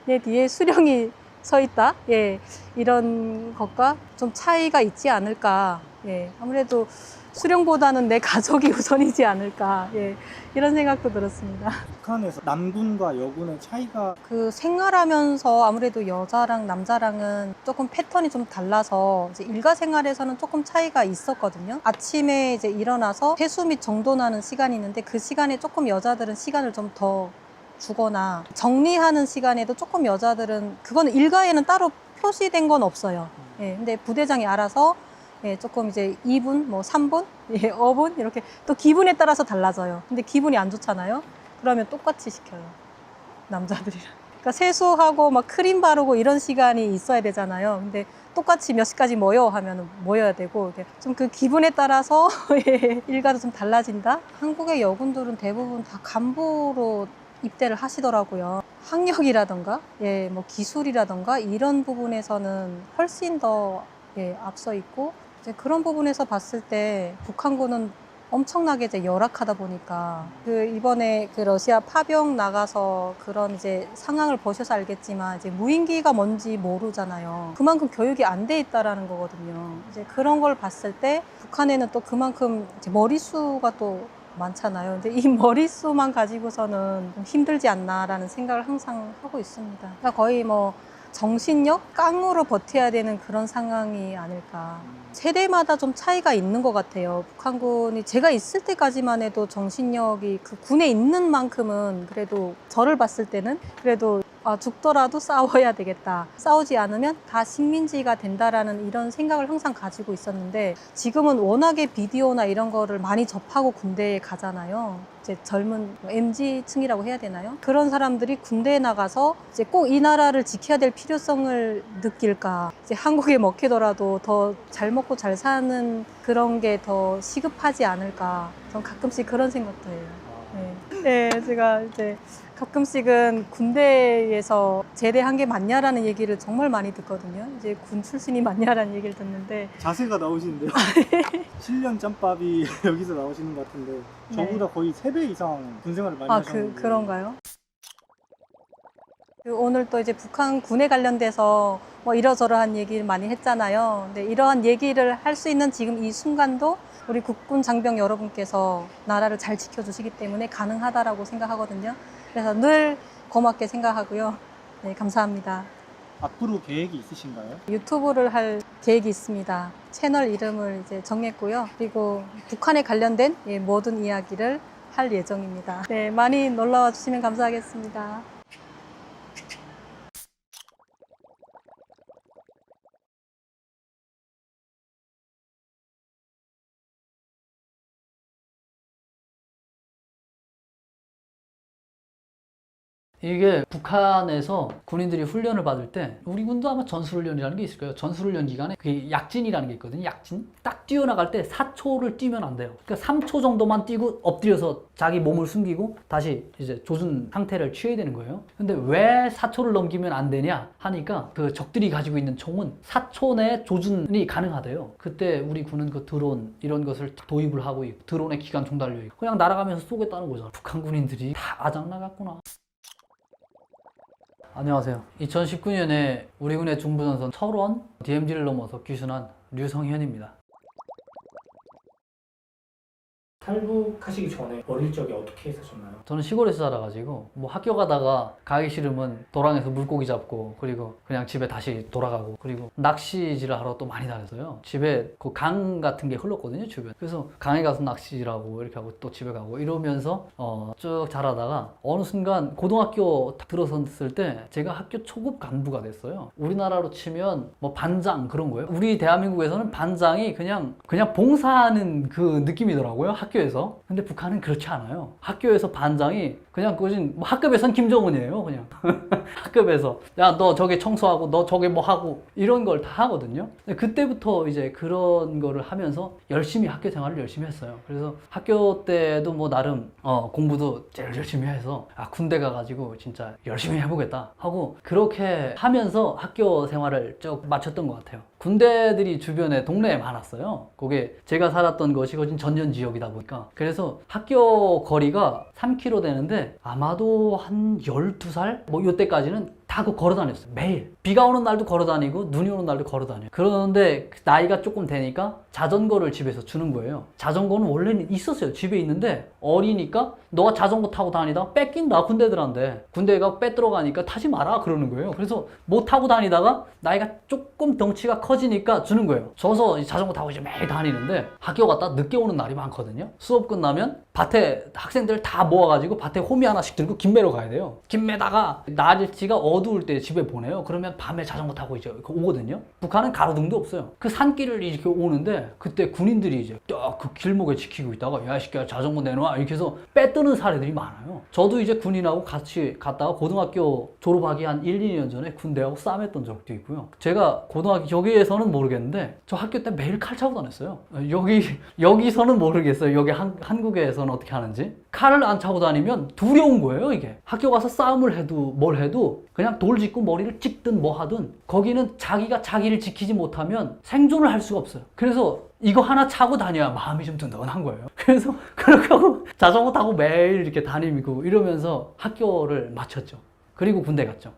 내 뒤에 수령이 서 있다. 예, 이런 것과 좀 차이가 있지 않을까. 예, 아무래도 수령보다는 내 가족이 우선이지 않을까. 예, 이런 생각도 들었습니다. 북한에서 남군과 여군의 차이가 그 생활하면서 아무래도 여자랑 남자랑은 조금 패턴이 좀 달라서 이제 일가 생활에서는 조금 차이가 있었거든요. 아침에 이제 일어나서 세수 및 정돈하는 시간이 있는데 그 시간에 조금 여자들은 시간을 좀 더 주거나 정리하는 시간에도 조금 여자들은 그거는 일가에는 따로 표시된 건 없어요. 예, 근데 부대장이 알아서 예, 조금 이제 2분, 뭐 3분, 예, 5분 이렇게 또 기분에 따라서 달라져요. 근데 기분이 안 좋잖아요. 그러면 똑같이 시켜요. 남자들이랑. 그러니까 세수하고 막 크림 바르고 이런 시간이 있어야 되잖아요. 근데 똑같이 몇 시까지 모여 하면 모여야 되고 좀 그 기분에 따라서 예, 일가도 좀 달라진다. 한국의 여군들은 대부분 다 간부로 입대를 하시더라고요. 학력이라던가, 예, 뭐 기술이라던가 이런 부분에서는 훨씬 더 예, 앞서 있고 이제 그런 부분에서 봤을 때 북한군은 엄청나게 이제 열악하다 보니까 그 이번에 그 러시아 파병 나가서 그런 이제 상황을 보셔서 알겠지만 이제 무인기가 뭔지 모르잖아요. 그만큼 교육이 안 돼 있다라는 거거든요. 이제 그런 걸 봤을 때 북한에는 또 그만큼 이제 머릿수가 또 많잖아요. 근데 이 머릿수만 가지고서는 좀 힘들지 않나라는 생각을 항상 하고 있습니다. 그러니까 거의 뭐 정신력, 깡으로 버텨야 되는 그런 상황이 아닐까. 세대마다 좀 차이가 있는 것 같아요. 북한군이 제가 있을 때까지만 해도 정신력이 그 군에 있는 만큼은 그래도 저를 봤을 때는 그래도 죽더라도 싸워야 되겠다. 싸우지 않으면 다 식민지가 된다라는 이런 생각을 항상 가지고 있었는데 지금은 워낙에 비디오나 이런 거를 많이 접하고 군대에 가잖아요. 이제 젊은 MZ층이라고 해야 되나요? 그런 사람들이 군대에 나가서 이제 꼭 이 나라를 지켜야 될 필요성을 느낄까? 이제 한국에 먹히더라도 더 잘 먹고 잘 사는 그런 게 더 시급하지 않을까? 전 가끔씩 그런 생각도 해요. 네, 제가 이제 가끔씩은 군대에서 제대한 게 맞냐라는 얘기를 정말 많이 듣거든요. 이제 군 출신이 맞냐라는 얘기를 듣는데 자세가 나오시는데요. 7년 짬밥이 여기서 나오시는 것 같은데 저보다 거의 3배 이상 군 생활을 많이 하셨는데 그런가요? 오늘 또 이제 북한 군에 관련돼서 뭐 이러저러한 얘기를 많이 했잖아요. 근데 이러한 얘기를 할 수 있는 지금 이 순간도 우리 국군 장병 여러분께서 나라를 잘 지켜주시기 때문에 가능하다라고 생각하거든요. 그래서 늘 고맙게 생각하고요. 네, 감사합니다. 앞으로 계획이 있으신가요? 유튜브를 할 계획이 있습니다. 채널 이름을 이제 정했고요. 그리고 북한에 관련된 모든 이야기를 할 예정입니다. 네, 많이 놀러와 주시면 감사하겠습니다. 이게 북한에서 군인들이 훈련을 받을 때 우리 군도 아마 전술훈련이라는 게 있을 거예요. 전술훈련 기간에 그 약진이라는 게 있거든요. 약진. 딱 뛰어나갈 때 4초를 뛰면 안 돼요. 그러니까 3초 정도만 뛰고 엎드려서 자기 몸을 숨기고 다시 이제 조준 상태를 취해야 되는 거예요. 근데 왜 4초를 넘기면 안 되냐 하니까 그 적들이 가지고 있는 총은 4초 내에 조준이 가능하대요. 그때 우리 군은 그 드론 이런 것을 도입을 하고 있고 드론에 기관 총 달려 있고 그냥 날아가면서 쏘겠다는 거잖아. 북한 군인들이 다 아장나갔구나. 안녕하세요. 2019년에 우리 군의 중부전선 철원 DMZ를 넘어서 귀순한 류성현입니다. 탈북하시기 전에 어릴 적에 어떻게 사셨나요? 저는 시골에서 자라가지고 뭐 학교 가다가 가기 싫으면 도랑에서 물고기 잡고 그리고 그냥 집에 다시 돌아가고 그리고 낚시질을 하러 또 많이 다녔어요. 집에 그 강 같은 게 흘렀거든요, 주변. 그래서 강에 가서 낚시질하고 이렇게 하고 또 집에 가고 이러면서 쭉 자라다가 어느 순간 고등학교 딱 들어섰을 때 제가 학교 초급 간부가 됐어요. 우리나라로 치면 뭐 반장 그런 거예요. 우리 대한민국에서는 반장이 그냥 봉사하는 그 느낌이더라고요, 학교에서. 근데 북한은 그렇지 않아요. 학교에서 반장이 그냥 뭐 학급에선 김정은이에요, 그냥. 학급에서 야, 너 저기 청소하고 너 저기 뭐 하고 이런 걸 다 하거든요. 그때부터 이제 그런 거를 하면서 열심히 학교 생활을 열심히 했어요. 그래서 학교 때도 뭐 나름 공부도 제일 열심히 해서 군대 가가지고 진짜 열심히 해보겠다 하고 그렇게 하면서 학교 생활을 쭉 마쳤던 것 같아요. 군대들이 주변에 동네에 많았어요. 그게 제가 살았던 것이 거진 전전 지역이다 보니까. 그래서 학교 거리가 3km 되는데 아마도 한 12살? 뭐 이때까지는 다 걸어 다녔어요. 매일. 비가 오는 날도 걸어 다니고 눈이 오는 날도 걸어 다녀요. 그런데 나이가 조금 되니까 자전거를 집에서 주는 거예요. 자전거는 원래는 있었어요. 집에 있는데 어리니까 너가 자전거 타고 다니다가 뺏긴다, 군대들한테. 군대가 뺏들어 가니까 타지 마라 그러는 거예요. 그래서 못 타고 다니다가 나이가 조금 덩치가 커지니까 주는 거예요. 줘서 자전거 타고 이제 매일 다니는데 학교 갔다 늦게 오는 날이 많거든요. 수업 끝나면 밭에 학생들 다 모아가지고 밭에 호미 하나씩 들고 김매러 가야 돼요. 김매다가 날씨가 어두울 때 집에 보내요. 그러면 밤에 자전거 타고 이제 오거든요. 북한은 가로등도 없어요. 그 산길을 이렇게 오는데 그때 군인들이 이제 딱 그 길목에 지키고 있다가 야, 이 새끼야 자전거 내놔 이렇게 해서 빼뜨는 사례들이 많아요. 저도 이제 군인하고 같이 갔다가 고등학교 졸업하기 한 1, 2년 전에 군대하고 싸움했던 적도 있고요. 제가 고등학교 여기에서는 모르겠는데 저 학교 때 매일 칼 차고 다녔어요. 여기서는 모르겠어요. 여기 한국에서는 어떻게 하는지. 칼을 안 차고 다니면 두려운 거예요, 이게. 학교 가서 싸움을 해도 뭘 해도 그냥 돌 짚고 머리를 찍든 뭐 하든 거기는 자기가 자기를 지키지 못하면 생존을 할 수가 없어요. 그래서 이거 하나 차고 다녀야 마음이 좀 든든한 거예요. 그래서 그렇게 하고 자전거 타고 매일 이렇게 다니고 이러면서 학교를 마쳤죠. 그리고 군대 갔죠.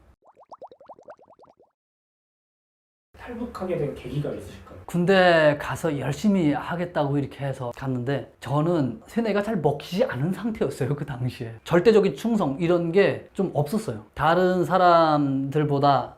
탈북하게 된 계기가 있으실까요? 군대 가서 열심히 하겠다고 이렇게 해서 갔는데 저는 세뇌가 잘 먹히지 않은 상태였어요. 그 당시에 절대적인 충성 이런 게 좀 없었어요. 다른 사람들보다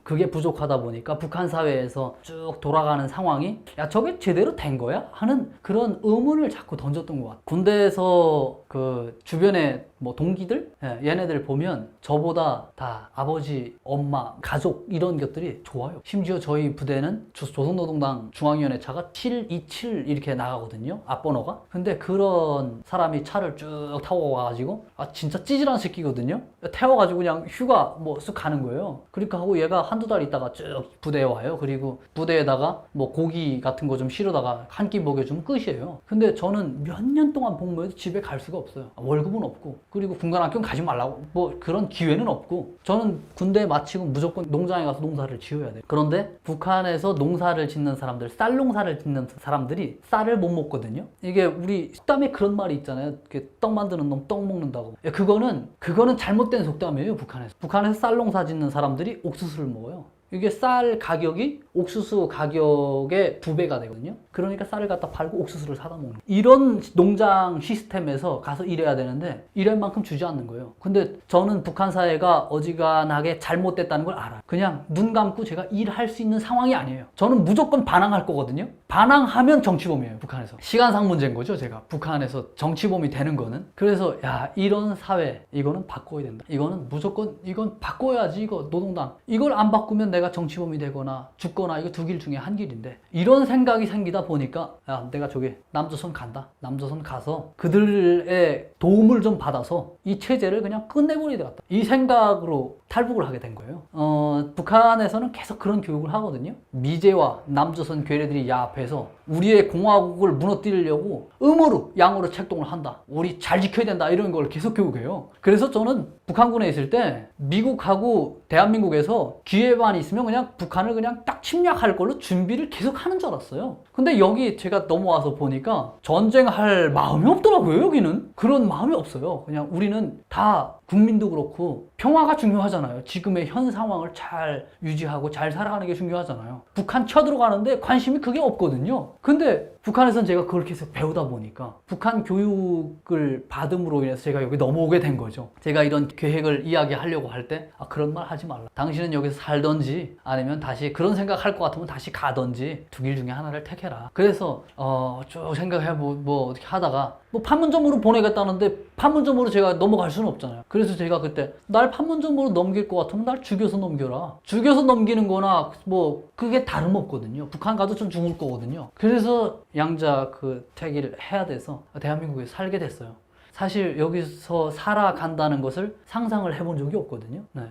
그게 부족하다 보니까 북한 사회에서 쭉 돌아가는 상황이 야 저게 제대로 된 거야? 하는 그런 의문을 자꾸 던졌던 것 같아요. 군대에서 그 주변에 뭐 동기들? 얘네들 보면 저보다 다 아버지, 엄마, 가족 이런 것들이 좋아요. 심지어 저희 부대는 조선노동당 중앙위원회차가 727 이렇게 나가거든요. 앞번호가. 근데 그런 사람이 차를 쭉 타고 와가지고 진짜 찌질한 새끼거든요. 태워가지고 그냥 휴가 뭐 쓱 가는 거예요. 그러니까 하고 얘가 한두 달 있다가 쭉 부대에 와요. 그리고 부대에다가 뭐 고기 같은 거 좀 실어다가 한 끼 먹여주면 끝이에요. 근데 저는 몇 년 동안 복무해도 집에 갈 수가 없어요. 월급은 없고 그리고 군관학교는 가지 말라고 뭐 그런 기회는 없고 저는 군대 마치고 무조건 농장에 가서 농사를 지어야 돼요. 그런데 북한에서 농사를 짓는 사람들, 쌀 농사를 짓는 사람들이 쌀을 못 먹거든요. 이게 우리 속담에 그런 말이 있잖아요. 떡 만드는 놈 떡 먹는다고. 그거는 잘못된 속담이에요. 북한에서 쌀 농사 짓는 사람들이 옥수수를 먹어요. 이게 쌀 가격이 옥수수 가격의 2배가 되거든요. 그러니까 쌀을 갖다 팔고 옥수수를 사다 먹는 이런 농장 시스템에서 가서 일해야 되는데 일할 만큼 주지 않는 거예요. 근데 저는 북한 사회가 어지간하게 잘못됐다는 걸 알아요. 그냥 눈 감고 제가 일할 수 있는 상황이 아니에요. 저는 무조건 반항할 거거든요. 반항하면 정치범이에요. 북한에서. 시간상 문제인 거죠. 제가 북한에서 정치범이 되는 거는. 그래서 야, 이런 사회 이거는 바꿔야 된다. 이거는 무조건 이건 바꿔야지. 이거 노동당 이걸 안 바꾸면 내가 정치범이 되거나 죽거나 이거 두 길 중에 한 길인데 이런 생각이 생기다 보니까 야, 내가 저기 남조선 간다. 남조선 가서 그들의 도움을 좀 받아서 이 체제를 그냥 끝내버려야 되겠다. 이 생각으로 탈북을 하게 된 거예요. 북한에서는 계속 그런 교육을 하거든요. 미제와 남조선 괴뢰들이 야합해서 우리의 공화국을 무너뜨리려고 음으로 양으로 책동을 한다. 우리 잘 지켜야 된다. 이런 걸 계속 교육해요. 그래서 저는 북한군에 있을 때 미국하고 대한민국에서 기회만 있으면 그냥 북한을 그냥 딱 침략할 걸로 준비를 계속 하는 줄 알았어요. 근데 여기 제가 넘어와서 보니까 전쟁할 마음이 없더라고요. 여기는 그런 마음이 없어요. 그냥 우리는 다 국민도 그렇고 평화가 중요하잖아요. 지금의 현 상황을 잘 유지하고 잘 살아가는 게 중요하잖아요. 북한 쳐들어가는데 관심이 그게 없거든요. 근데 북한에서는 제가 그걸 계속 배우다 보니까 북한 교육을 받음으로 인해서 제가 여기 넘어오게 된 거죠. 제가 이런 계획을 이야기하려고 할 때 그런 말 하지 말라. 당신은 여기서 살던지 아니면 다시 그런 생각할 것 같으면 다시 가던지 두 길 중에 하나를 택해라. 그래서 쭉 생각해 뭐 어떻게 하다가 뭐 판문점으로 보내겠다는데 판문점으로 제가 넘어갈 수는 없잖아요. 그래서 제가 그때 날 판문점으로 넘길 것 같으면 날 죽여서 넘겨라. 죽여서 넘기는 거나 뭐 그게 다름없거든요. 북한 가도 좀 죽을 거거든요. 그래서 양자 그 택일 해야 돼서 대한민국에 살게 됐어요. 사실 여기서 살아간다는 것을 상상을 해본 적이 없거든요. 네.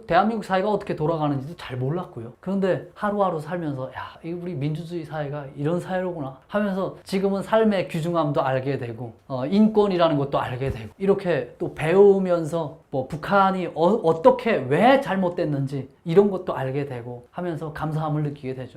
대한민국 사회가 어떻게 돌아가는지도 잘 몰랐고요. 그런데 하루하루 살면서 야, 이 우리 민주주의 사회가 이런 사회로구나 하면서 지금은 삶의 귀중함도 알게 되고 인권이라는 것도 알게 되고 이렇게 또 배우면서 뭐 북한이 어떻게 왜 잘못됐는지 이런 것도 알게 되고 하면서 감사함을 느끼게 되죠.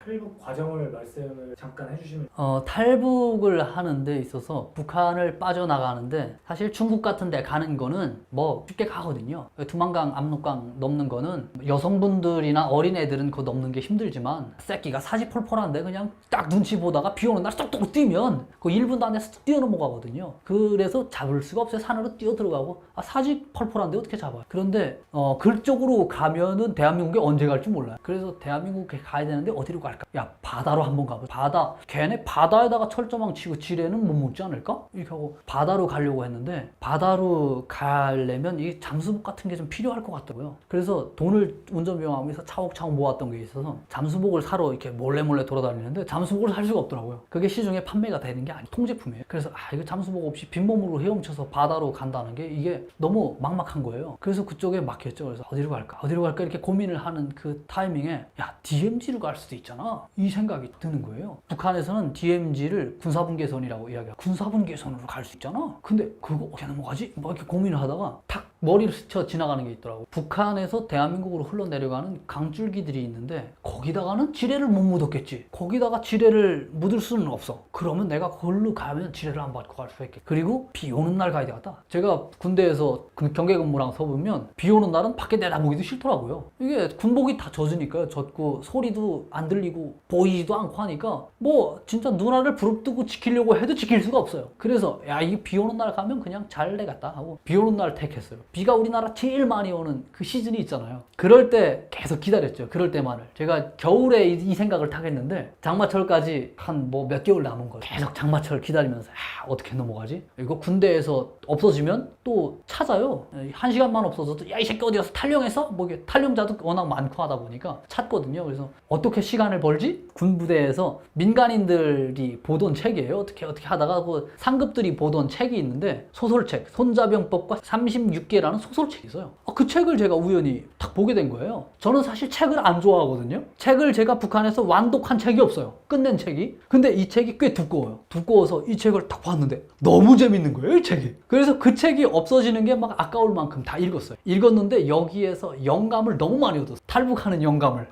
탈북 과정을 말씀을 잠깐 해주시면. 탈북을 하는 데 있어서 북한을 빠져나가는데 사실 중국 같은 데 가는 거는 뭐 쉽게 가거든요. 두만강, 압록강 넘는 거는 여성분들이나 어린애들은 그거 넘는 게 힘들지만 새끼가 사지펄펄한데 그냥 딱 눈치 보다가 비 오는 날 쏙쏙 뛰면 그 1분도 안 돼서 뛰어넘어가거든요. 그래서 잡을 수가 없어요. 산으로 뛰어 들어가고 사지펄펄한데 어떻게 잡아요. 그런데 그쪽으로 가면은 대한민국에 언제 갈지 몰라요. 그래서 대한민국에 가야 되는데 어디로 갈까? 야, 바다로 한번 가보자. 바다. 걔네 바다에다가 철조망 치고 지뢰는 못 먹지 않을까? 이렇게 하고 바다로 가려고 했는데 바다로 가려면 이 잠수복 같은 게 좀 필요할 것 같더라고요. 그래서 돈을 운전비용하면서 차곡차곡 모았던 게 있어서 잠수복을 사러 이렇게 몰래 돌아다니는데 잠수복을 살 수가 없더라고요. 그게 시중에 판매가 되는 게 아니에요. 통제품이에요. 그래서 이거 잠수복 없이 빈몸으로 헤엄쳐서 바다로 간다는 게 이게 너무 막막한 거예요. 그래서 그쪽에 막혔죠. 그래서 어디로 갈까? 어디로 갈까? 이렇게 고민을 하는 그 타이밍에 야, DMZ로 갈 수도 있잖아. 이 생각이 드는 거예요. 북한에서는 DMZ를 군사분계선이라고 이야기하고 군사분계선으로 갈 수 있잖아. 근데 그거 어떻게 넘어가지? 막 이렇게 고민을 하다가 탁 머리를 스쳐 지나가는 게 있더라고. 북한에서 대한민국으로 흘러내려가는 강줄기들이 있는데 거기다가는 지뢰를 못 묻었겠지. 거기다가 지뢰를 묻을 수는 없어. 그러면 내가 그걸로 가면 지뢰를 안 받고 갈 수 있겠지. 그리고 비 오는 날 가야 되겠다. 제가 군대에서 경계근무랑 서보면 비 오는 날은 밖에 내다보기도 싫더라고요. 이게 군복이 다 젖으니까요. 젖고 소리도 안 들리고 보이지도 않고 하니까 뭐 진짜 누나를 부릅뜨고 지키려고 해도 지킬 수가 없어요. 그래서 야, 이 비 오는 날 가면 그냥 잘 되겠다 하고 비 오는 날 택했어요. 비가 우리나라 제일 많이 오는 그 시즌이 있잖아요. 그럴 때 계속 기다렸죠. 그럴 때만을. 제가 겨울에 이 생각을 타겠는데 장마철까지 한 뭐 몇 개월 남은 거예요. 계속 장마철 기다리면서 어떻게 넘어가지? 이거 군대에서 없어지면 또 찾아요. 1시간만 없어져도 야, 이 새끼 어디 가서 탈영했어? 뭐 이게 탈영자도 워낙 많고 하다 보니까 찾거든요. 그래서 어떻게 시간을 벌지? 군부대에서 민간인들이 보던 책이에요. 어떻게 하다가 그 상급들이 보던 책이 있는데 소설책 손자병법과 36개라는 소설책이 있어요. 그 책을 제가 우연히 딱 보게 된 거예요. 저는 사실 책을 안 좋아하거든요. 책을 제가 북한에서 완독한 책이 없어요. 끝낸 책이. 근데 이 책이 꽤 두꺼워요. 두꺼워서 이 책을 딱 봤는데 너무 재밌는 거예요, 이 책이. 그래서 그 책이 없어지는 게 막 아까울 만큼 다 읽었어요. 읽었는데 여기에서 영감을 너무 많이 얻었어요. 탈북하는 영감을.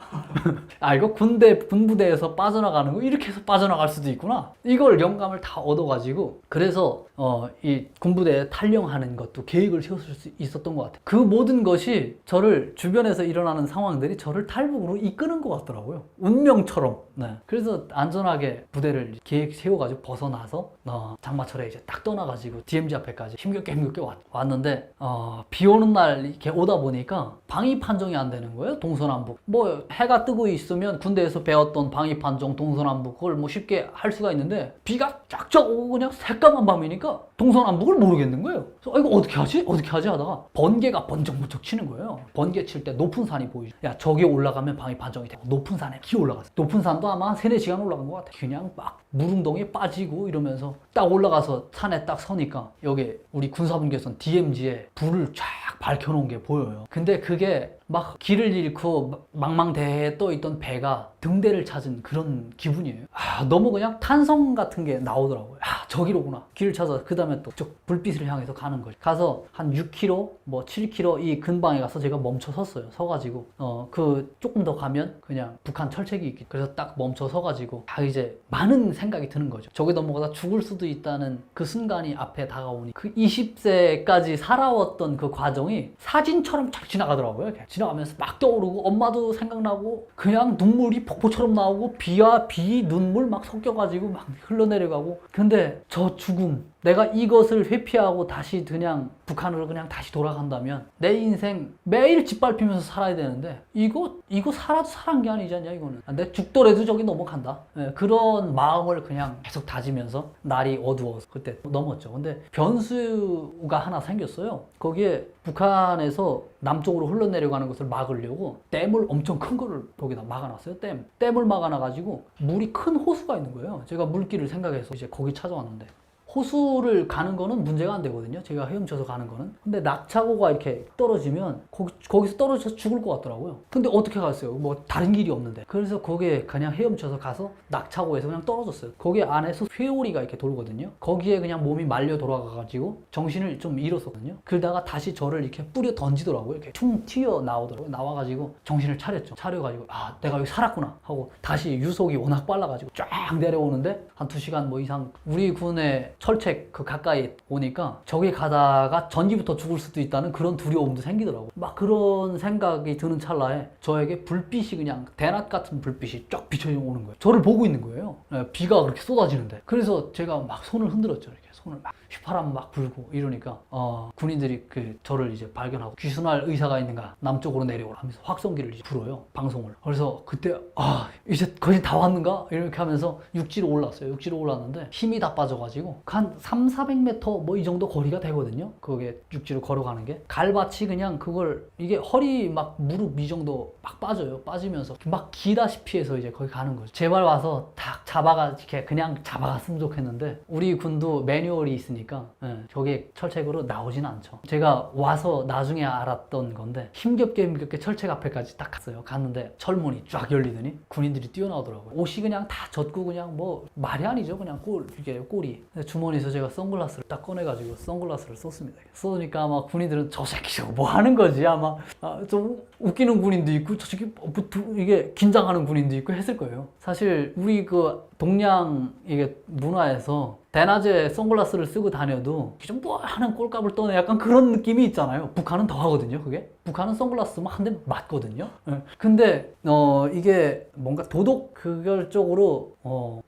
이거 군부대에서 빠져나가는 거 이렇게 해서 빠져나갈 수도 있구나. 이걸 영감을 다 얻어가지고 그래서 이 군부대에 탈영하는 것도 계획을 세웠을 수 있었던 것 같아요. 그 모든 것이 저를 주변에서 일어나는 상황들이 저를 탈북으로 이끄는 것 같더라고요. 운명처럼. 네. 그래서 안전하게 부대를 계획 세워가지고 벗어나서 장마철에 이제 딱 떠나가지고 DMZ 앞에까지 힘겹게 왔는데 비 오는 날 이렇게 오다 보니까 방위 판정이 안 되는 거예요. 동서남북. 뭐 해가 뜨고 있으면 군대에서 배웠던 방위 판정 동서남북 그걸 뭐 쉽게 할 수가 있는데 비가 쫙쫙 오고 그냥 새까만 밤이니까 동서남북을 모르겠는 거예요. 그래서 이거 어떻게 하지 하다가 번개가 번쩍번쩍 치는 거예요. 번개 칠 때 높은 산이 보이죠. 야, 저기 올라가면 방위 판정이 되고 높은 산에 기 올라갔어. 높은 산도 아마 한 3-4시간 올라간 것 같아. 그냥 막 물웅덩이에 빠지고 이러면서 딱 올라가서 산에 딱 서니까 여기 우리 군사분계선 DMZ에 불을 쫙 밝혀놓은 게 보여요. 근데 그게 막 길을 잃고 망망대해에 떠있던 배가 등대를 찾은 그런 기분이에요. 너무 그냥 탄성 같은 게 나오더라고요. 저기로구나. 길을 찾아서 그 다음에 또 저 불빛을 향해서 가는 거죠. 가서 한 6km, 뭐 7km 이 근방에 가서 제가 멈춰 섰어요. 서가지고 그 조금 더 가면 그냥 북한 철책이 있기. 그래서 딱 멈춰 서가지고 이제 많은 생각이 드는 거죠. 저기 넘어가다 죽을 수도 있다는 그 순간이 앞에 다가오니 그 20세까지 살아왔던 그 과정이 사진처럼 쫙 지나가더라고요. 이렇게 지나가면서 막 떠오르고 엄마도 생각나고 그냥 눈물이 폭포처럼 나오고 비와 비, 눈물 막 섞여가지고 막 흘러내려가고. 근데 저 죽음, 내가 이것을 회피하고 다시 그냥 북한으로 그냥 다시 돌아간다면 내 인생 매일 짓밟히면서 살아야 되는데 이거 살아도 살한 게 아니지 않냐 이거는. 내 죽더라도 저기 넘어간다. 그런 마음을 그냥 계속 다지면서 날이 어두워서 그때 넘었죠. 근데 변수가 하나 생겼어요. 거기에 북한에서 남쪽으로 흘러내려가는 것을 막으려고 댐을 엄청 큰 거를 거기다 막아놨어요. 댐을 막아놔가지고 물이 큰 호수가 있는 거예요. 제가 물길을 생각해서 이제 거기 찾아왔는데 호수를 가는 거는 문제가 안 되거든요. 제가 헤엄쳐서 가는 거는. 근데 낙차고가 이렇게 떨어지면 거기서 떨어져서 죽을 것 같더라고요. 근데 어떻게 갔어요? 뭐 다른 길이 없는데. 그래서 거기에 그냥 헤엄쳐서 가서 낙차고에서 그냥 떨어졌어요. 거기 안에서 회오리가 이렇게 돌거든요. 거기에 그냥 몸이 말려 돌아가가지고 정신을 좀 잃었거든요. 그러다가 다시 저를 이렇게 뿌려 던지더라고요. 이렇게 퉁 튀어 나오더라고요. 나와가지고 정신을 차렸죠. 차려가지고 내가 여기 살았구나 하고 다시 유속이 워낙 빨라가지고 쫙 내려오는데 한 2시간 뭐 이상 우리 군의 철책 그 가까이 오니까 저기 가다가 전기부터 죽을 수도 있다는 그런 두려움도 생기더라고. 막 그런 생각이 드는 찰나에 저에게 불빛이 그냥 대낮 같은 불빛이 쫙 비춰오는 거예요. 저를 보고 있는 거예요. 비가 그렇게 쏟아지는데. 그래서 제가 막 손을 흔들었죠. 이렇게 손을 막 휘파람 막 불고 이러니까 군인들이 저를 이제 발견하고 귀순할 의사가 있는가 남쪽으로 내려오라 하면서 확성기를 이제 불어요. 방송을. 그래서 그때 이제 거의 다 왔는가 이렇게 하면서 육지로 올랐어요. 육지로 올랐는데 힘이 다 빠져가지고 한 300-400m 뭐 이 정도 거리가 되거든요. 그게 육지로 걸어가는 게 갈밭이 그냥 이게 허리 막 무릎 이 정도 막 빠져요. 빠지면서 막 기다시피 해서 이제 거기 가는 거죠. 제발 와서 딱 그냥 잡아갔으면 좋겠는데 우리 군도 매뉴얼이 있으니까 저게 철책으로 나오진 않죠. 제가 와서 나중에 알았던 건데 힘겹게 철책 앞에까지 딱 갔어요. 갔는데 철문이 쫙 열리더니 군인들이 뛰어나오더라고요. 옷이 그냥 다 젖고 그냥 뭐 말이 아니죠. 그냥 꼴이. 주머니에서 제가 선글라스를 딱 꺼내가지고 선글라스를 썼습니다. 쏘니까 아마 군인들은 저 새끼 저거 뭐 하는 거지 아마 좀 웃기는 군인도 있고 저 새끼 이게 긴장하는 군인도 있고 했을 거예요. 사실 우리 동양 이게 문화에서 대낮에 선글라스를 쓰고 다녀도 좀 뭐 하는 꼴값을 떠내 약간 그런 느낌이 있잖아요. 북한은 더 하거든요. 그게 북한은 선글라스 쓰면 한 대 맞거든요. 근데 이게 뭔가 도덕적으로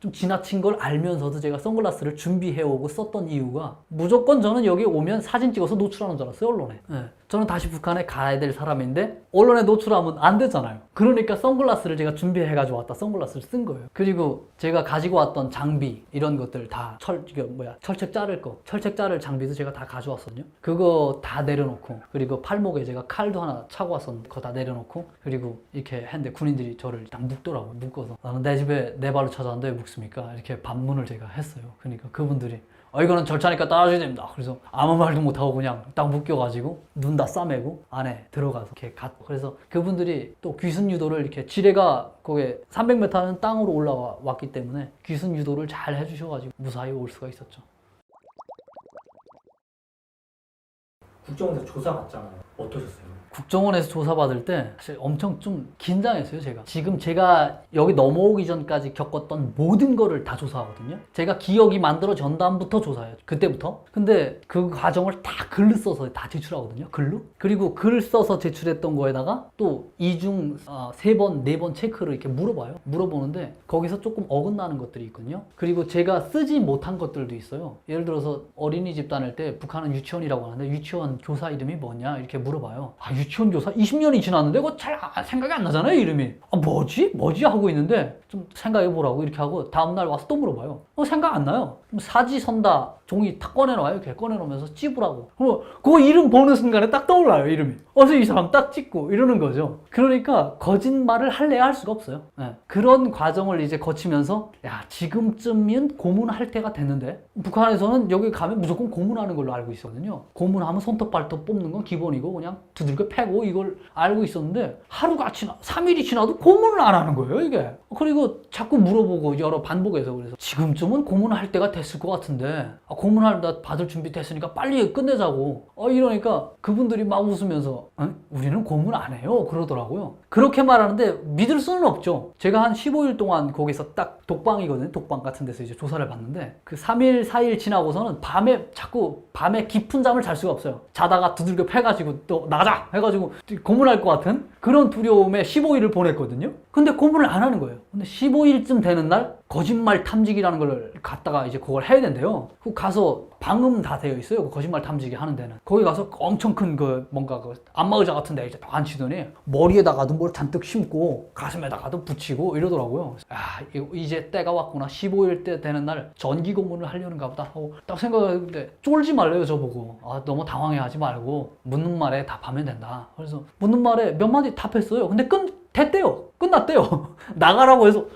좀 지나친 걸 알면서도 제가 선글라스를 준비해오고 썼던 이유가 무조건 저는 여기 오면 사진 찍어서 노출하는 줄 알았어요. 언론에. 저는 다시 북한에 가야 될 사람인데 언론에 노출하면 안 되잖아요. 그러니까 선글라스를 제가 준비해가지고 왔다 선글라스를 쓴 거예요. 그리고 제가 가지고 왔던 장비 이런 것들 다 철책 자를 장비도 제가 다 가져왔거든요. 그거 다 내려놓고 그리고 팔목에 제가 칼도 하나 차고 왔었는데 그거 다 내려놓고 그리고 이렇게 했는데 군인들이 저를 딱 묶더라고요. 묶어서 나는 내 집에 내 발로 찾아왔는데 왜 묶습니까? 이렇게 반문을 제가 했어요. 그러니까 그분들이 이거는 절차니까 따라줘야 됩니다. 그래서 아무 말도 못하고 그냥 딱 묶여가지고 눈 다 싸매고 안에 들어가서 이렇게 갔고 그래서 그분들이 또 귀순 유도를 이렇게 지뢰가 거기에 300m는 땅으로 올라왔기 때문에 귀순 유도를 잘 해주셔가지고 무사히 올 수가 있었죠. 국정원에서 조사 받잖아요. 어떠셨어요? 국정원에서 조사받을 때 사실 엄청 좀 긴장했어요, 제가. 지금 제가 여기 넘어오기 전까지 겪었던 모든 거를 다 조사하거든요. 제가 기억이 만들어진 다음부터 조사해요. 그때부터. 근데 그 과정을 다 글로 써서 다 제출하거든요. 글로. 그리고 글 써서 제출했던 거에다가 또 이중 3번, 4번 체크를 이렇게 물어봐요. 물어보는데 거기서 조금 어긋나는 것들이 있거든요. 그리고 제가 쓰지 못한 것들도 있어요. 예를 들어서 어린이집 다닐 때 북한은 유치원이라고 하는데 유치원 교사 이름이 뭐냐 이렇게 물어봐요. 유치원 교사 20년이 지났는데 그거 잘 생각이 안 나잖아요, 이름이. 뭐지 하고 있는데 좀 생각해 보라고 이렇게 하고 다음날 와서 또 물어봐요. 생각 안 나요. 그럼 사지선다 종이 탁 꺼내놔요. 이렇게 꺼내놓으면서 찝으라고. 그거 이름 보는 순간에 딱 떠올라요, 이름이. 그래서 이 사람 딱 찍고 이러는 거죠. 그러니까 거짓말을 할래야 할 수가 없어요. 네. 그런 과정을 이제 거치면서 야, 지금쯤이면 고문할 때가 됐는데 북한에서는 여기 가면 무조건 고문하는 걸로 알고 있었거든요. 고문하면 손톱 발톱 뽑는 건 기본이고 그냥 두들겨 패고 이걸 알고 있었는데 하루가 지나 3일이 지나도 고문을 안 하는 거예요, 이게. 그리고 자꾸 물어보고 여러 반복해서 그래서 지금쯤은 고문할 때가 됐을 것 같은데 고문할 나 받을 준비 됐으니까 빨리 끝내자고 이러니까 그분들이 막 웃으면서 우리는 고문 안 해요 그러더라고요. 그렇게 말하는데 믿을 수는 없죠. 제가 한 15일 동안 거기서 딱 독방이거든요. 독방 같은 데서 이제 조사를 받는데 그 3일 4일 지나고서는 밤에 깊은 잠을 잘 수가 없어요. 자다가 두들겨 패가지고 또 나가자 해가지고 고문할 것 같은 그런 두려움에 15일을 보냈거든요. 근데 고문을 안 하는 거예요. 근데 15일쯤 되는 날 거짓말 탐지기라는 걸 갖다가 이제 그걸 해야 된대요. 그 가서 방음 다 되어 있어요. 그 거짓말 탐지기 하는 데는. 거기 가서 엄청 큰 뭔가 안마의자 같은 데 이제 딱 앉히더니 머리에다가도 뭘 잔뜩 심고 가슴에다가도 붙이고 이러더라고요. 이제 때가 왔구나. 15일 때 되는 날 전기 고문을 하려는가 보다 하고 딱 생각했는데 쫄지 말래요, 저보고. 너무 당황해하지 말고 묻는 말에 답하면 된다. 그래서 묻는 말에 몇 마디 답했어요. 근데 됐대요. 끝났대요. 나가라고 해서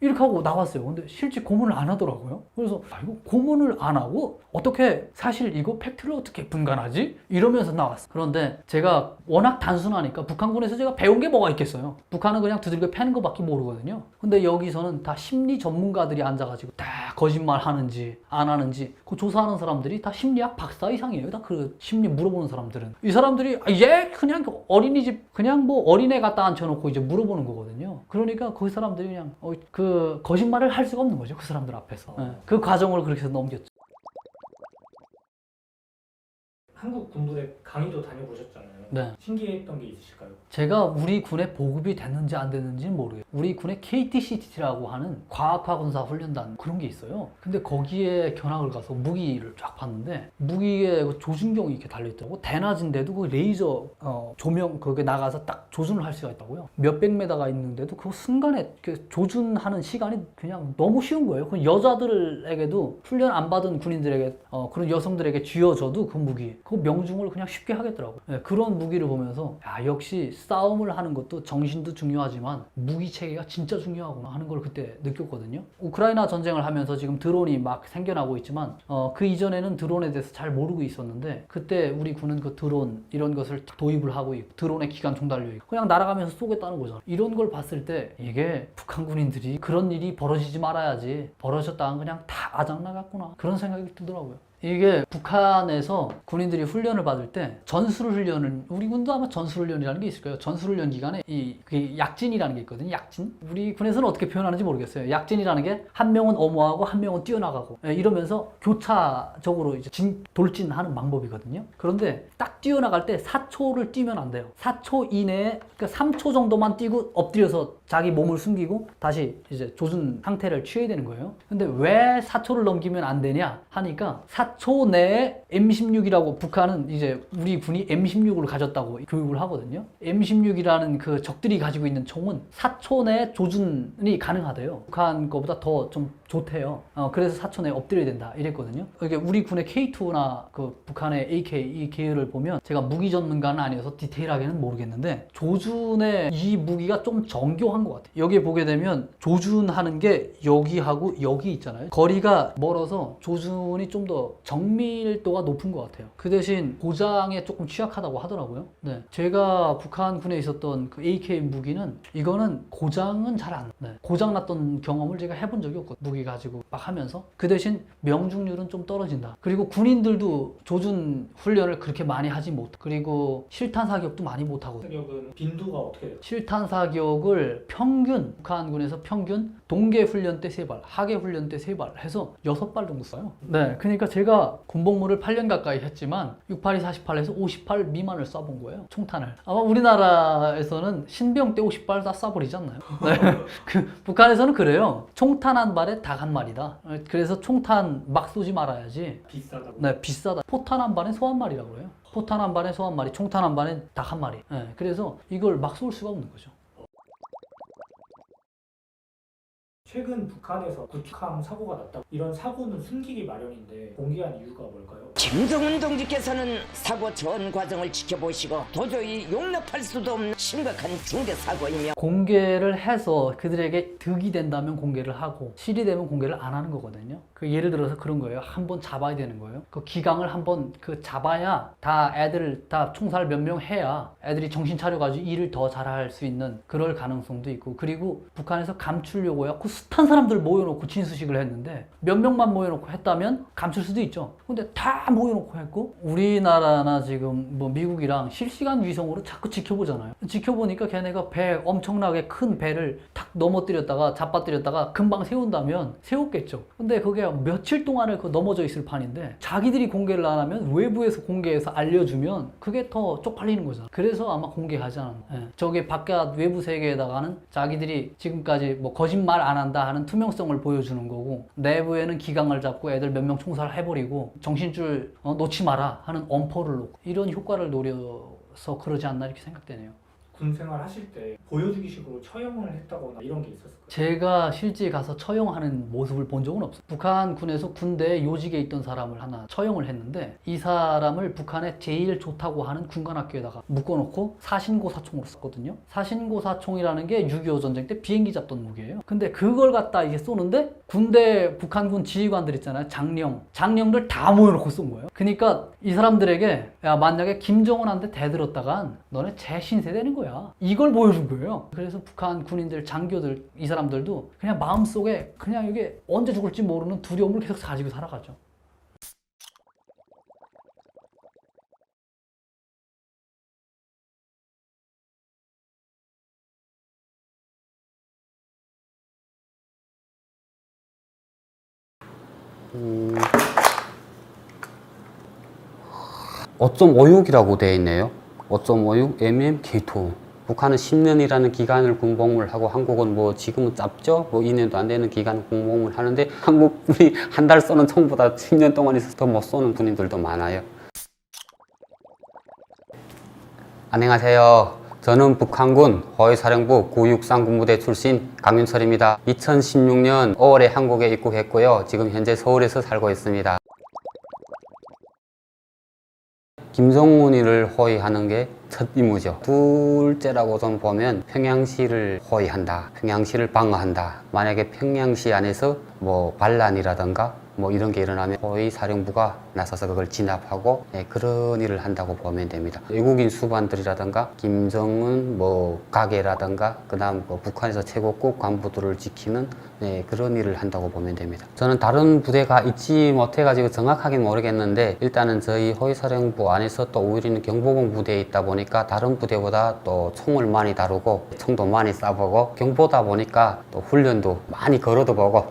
이렇게 하고 나왔어요. 근데 실제 고문을 안 하더라고요. 그래서 이거 고문을 안 하고 어떻게 사실 이거 팩트를 어떻게 분간하지? 이러면서 나왔어요. 그런데 제가 워낙 단순하니까 북한군에서 제가 배운 게 뭐가 있겠어요. 북한은 그냥 두들겨 패는 것밖에 모르거든요. 근데 여기서는 다 심리 전문가들이 앉아가지고 다 거짓말 하는지 안 하는지 그 조사하는 사람들이 다 심리학 박사 이상이에요. 다 그 심리 물어보는 사람들은. 이 사람들이 그냥 어린이집 그냥 어린애 갖다 앉혀놓고 이제 물어보는 거거든요. 그러니까 그 사람들이 그냥 그 거짓말을 할 수가 없는 거죠. 그 사람들 앞에서. 그 과정을 그렇게 해서 넘겼죠. 한국 군부대 강의도 다녀보셨잖아요. 네. 신기했던 게 있으실까요? 제가 우리 군에 보급이 됐는지 안 됐는지는 모르겠어요. 우리 군에 KTCT라고 하는 과학화군사훈련단 그런 게 있어요. 근데 거기에 견학을 가서 무기를 쫙 봤는데 무기에 조준경이 이렇게 달려있더라고. 대낮인데도 그 레이저 조명 그게 나가서 딱 조준을 할 수가 있다고요. 몇백 메다가 있는데도 그 순간에 조준하는 시간이 그냥 너무 쉬운 거예요. 그 여자들에게도 훈련 안 받은 군인들에게 그런 여성들에게 쥐어줘도 그 무기 그 명중을 그냥 쉽게 하겠더라고요. 네, 그런 무기를 보면서 역시 싸움을 하는 것도 정신도 중요하지만 무기 체계가 진짜 중요하구나 하는 걸 그때 느꼈거든요. 우크라이나 전쟁을 하면서 지금 드론이 막 생겨나고 있지만 그 이전에는 드론에 대해서 잘 모르고 있었는데 그때 우리 군은 그 드론 이런 것을 도입을 하고 있고 드론에 기관총 달려있고 그냥 날아가면서 쏘겠다는 거잖아. 이런 걸 봤을 때 이게 북한 군인들이 그런 일이 벌어지지 말아야지 벌어졌다면 그냥 다 아작나갔구나 그런 생각이 들더라고요. 이게 북한에서 군인들이 훈련을 받을 때 전술훈련을 우리 군도 아마 전술훈련이라는 게 있을 거예요. 전술훈련 기간에 그 약진이라는 게 있거든요. 약진. 우리 군에서는 어떻게 표현하는지 모르겠어요. 약진이라는 게 한 명은 엄호하고 한 명은 뛰어나가고 이러면서 교차적으로 이제 돌진하는 방법이거든요. 그런데 딱 뛰어나갈 때 4초를 뛰면 안 돼요. 4초 이내에 그러니까 3초 정도만 뛰고 엎드려서 자기 몸을 숨기고 다시 이제 조준 상태를 취해야 되는 거예요. 근데 왜 4초를 넘기면 안 되냐 하니까 4초 내에 M16이라고 북한은 이제 우리 군이 M16을 가졌다고 교육을 하거든요. M16이라는 그 적들이 가지고 있는 총은 4초 내에 조준이 가능하대요. 북한 거보다 더 좀 좋대요. 그래서 4초 내에 엎드려야 된다 이랬거든요. 이게 우리 군의 K2나 그 북한의 AK 이 계열을 보면 제가 무기 전문가는 아니어서 디테일하게는 모르겠는데 조준의 이 무기가 좀 정교한 것 같아요. 여기에 보게 되면 조준하는 게 여기하고 여기 있잖아요. 거리가 멀어서 조준이 좀 더 정밀도가 높은 것 같아요. 그 대신 고장에 조금 취약하다고 하더라고요. 네, 제가 북한군에 있었던 그 AK 무기는 이거는 고장은 잘 안, 네, 고장 났던 경험을 제가 해본 적이 없거든요. 무기 가지고 막 하면서. 그 대신 명중률은 좀 떨어진다. 그리고 군인들도 조준 훈련을 그렇게 많이 하지 못. 그리고 실탄 사격도 많이 못 하고. 사격은 빈도가 어떻게 돼요? 실탄 사격을 평균 북한군에서 평균 동계 훈련 때 3발, 하계 훈련 때 3발 해서 6발 정도 쏴요. 네, 그러니까 제가 군복무를 8년 가까이 했지만 682, 48에서 58 미만을 쏴본 거예요. 총탄을. 아마 우리나라에서는 신병 때 50발 다 쏴버리지 않나요? 네. 그 북한에서는 그래요. 총탄 한 발에 닭 한 마리다. 그래서 총탄 막 쏘지 말아야지. 비싸다고. 네, 비싸다. 포탄 한 발에 소 한 마리라고 그래요. 포탄 한 발에 소 한 마리, 총탄 한 발에 닭 한 마리. 네, 그래서 이걸 막 쏠 수가 없는 거죠. 최근 북한에서 구축함 사고가 났다. 이런 사고는 숨기기 마련인데 공개한 이유가 뭘까요? 김정은 동지께서는 사고 전 과정을 지켜보시고 도저히 용납할 수도 없는 심각한 중대 사고이며 공개를 해서 그들에게 득이 된다면 공개를 하고 실이 되면 공개를 안 하는 거거든요. 그 예를 들어서 그런 거예요. 한번 잡아야 되는 거예요. 그 기강을 한번 그 잡아야 다 애들 다 총살 몇 명 해야 애들이 정신 차려가지고 일을 더 잘할 수 있는 그럴 가능성도 있고, 그리고 북한에서 감추려고 해갖고 숱한 사람들 모여놓고 진수식을 했는데 몇 명만 모여놓고 했다면 감출 수도 있죠. 근데 다 모여놓고 했고, 우리나라나 지금 뭐 미국이랑 실시간 위성으로 자꾸 지켜보잖아요. 지켜보니까 걔네가 배 엄청나게 큰 배를 탁 넘어뜨렸다가 잡아뜨렸다가 금방 세운다면 세웠겠죠. 근데 그게 며칠 동안을 그 넘어져 있을 판인데 자기들이 공개를 안 하면 외부에서 공개해서 알려주면 그게 더 쪽팔리는 거잖아. 그래서 아마 공개하지 않았나. 예. 저게 바깥 외부 세계에다가는 자기들이 지금까지 뭐 거짓말 안 한다 하는 투명성을 보여주는 거고, 내부에는 기강을 잡고 애들 몇 명 총살 해버리고 정신줄 놓지 마라 하는 엄포를 놓고, 이런 효과를 노려서 그러지 않나 이렇게 생각되네요. 군 생활 하실 때 보여주기식으로 처형을 했다거나 이런 게 있었을까요? 제가 실제 가서 처형하는 모습을 본 적은 없어요. 북한군에서 군대에 요직에 있던 사람을 하나 처형을 했는데, 이 사람을 북한에 제일 좋다고 하는 군관학교에다가 묶어놓고 사신고사총으로 썼거든요. 사신고사총이라는 게 6.25 전쟁 때 비행기 잡던 무기예요. 근데 그걸 갖다 이게 쏘는데 군대 북한군 지휘관들 있잖아요. 장령들 다 모여놓고 쏜 거예요. 그러니까 이 사람들에게 야, 만약에 김정은한테 대들었다간 너네 재신세 되는 거야. 이걸 보여준 거예요. 그래서 북한 군인들, 장교들, 이 사람들도 그냥 마음속에 그냥 이게 언제 죽을지 모르는 두려움을 계속 가지고 살아가죠. 어쩜 5.6이라고 되어 있네요. 5.56 MM K2. 북한은 10년이라는 기간을 군복무를 하고, 한국은 뭐 지금은 짧죠? 뭐 2년도 안 되는 기간 군복무를 하는데, 한국군이 한 달 쏘는 총보다 10년 동안 있어서 더 못 쏘는 군인들도 많아요. 안녕하세요. 저는 북한군 허위사령부 963 군부대 출신 강윤철입니다. 2016년 5월에 한국에 입국했고요. 지금 현재 서울에서 살고 있습니다. 김정은이를 호위하는 게 첫 임무죠. 둘째라고 좀 보면 평양시를 호위한다, 평양시를 방어한다. 만약에 평양시 안에서 뭐 반란이라든가 뭐 이런 게 일어나면 호위사령부가 나서서 그걸 진압하고, 그런 일을 한다고 보면 됩니다. 외국인 수반들이라든가 김정은 뭐 가게라든가 그다음 뭐 북한에서 최고급 간부들을 지키는 그런 일을 한다고 보면 됩니다. 저는 다른 부대가 있지 못해가지고 정확하게는 모르겠는데, 일단은 저희 호위사령부 안에서 또 우리는 경보봉 부대에 있다 보니까 다른 부대보다 또 총을 많이 다루고 총도 많이 쏴보고, 경보다 보니까 또 훈련도 많이 걸어도 보고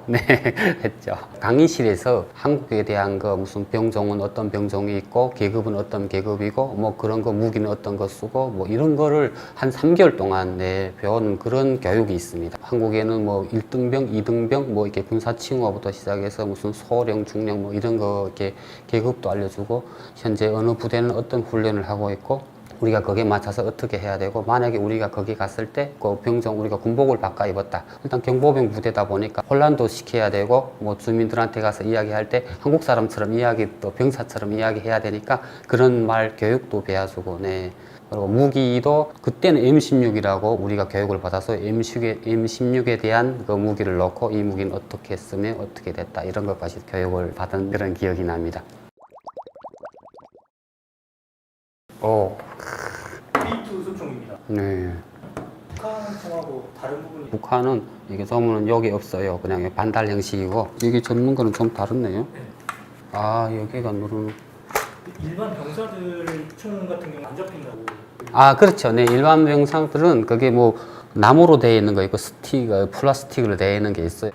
했죠. 강의실에서 한국에 대한 거 무슨 병종은 어떤 병종이 있고 계급은 어떤 계급이고 뭐 그런 거 무기는 어떤 거 쓰고 뭐 이런 거를 한 3개월 동안 배우는 그런 교육이 있습니다. 한국에는 뭐 1등병, 2등병 뭐 이렇게 군사 칭호부터 시작해서 무슨 소령, 중령 뭐 이런 거 이렇게 계급도 알려주고, 현재 어느 부대는 어떤 훈련을 하고 있고 우리가 거기에 맞춰서 어떻게 해야 되고, 만약에 우리가 거기 갔을 때 그 병정 우리가 군복을 바꿔 입었다. 일단 경보병 부대다 보니까 혼란도 시켜야 되고, 뭐 주민들한테 가서 이야기할 때 한국 사람처럼 이야기, 또 병사처럼 이야기해야 되니까 그런 말 교육도 배워주고, 그리고 무기도 그때는 M16이라고 우리가 교육을 받아서 M16에 대한 그 무기를 넣고 이 무기는 어떻게 쓰면 어떻게 됐다 이런 것까지 교육을 받은 그런 기억이 납니다. B2 소총입니다. 네. 북한 총하고 다른 부분이 북한은 이게 전문은 여기 없어요. 그냥 반달 형식이고 이게 전문 거는 좀 다르네요. 아 여기가 누르는. 일반 병사들 총 같은 경우 안 잡힌다고. 아 그렇죠. 네 일반 병상들은 그게 뭐 나무로 되어 있는 거 있고 플라스틱으로 되어 있는 게 있어요.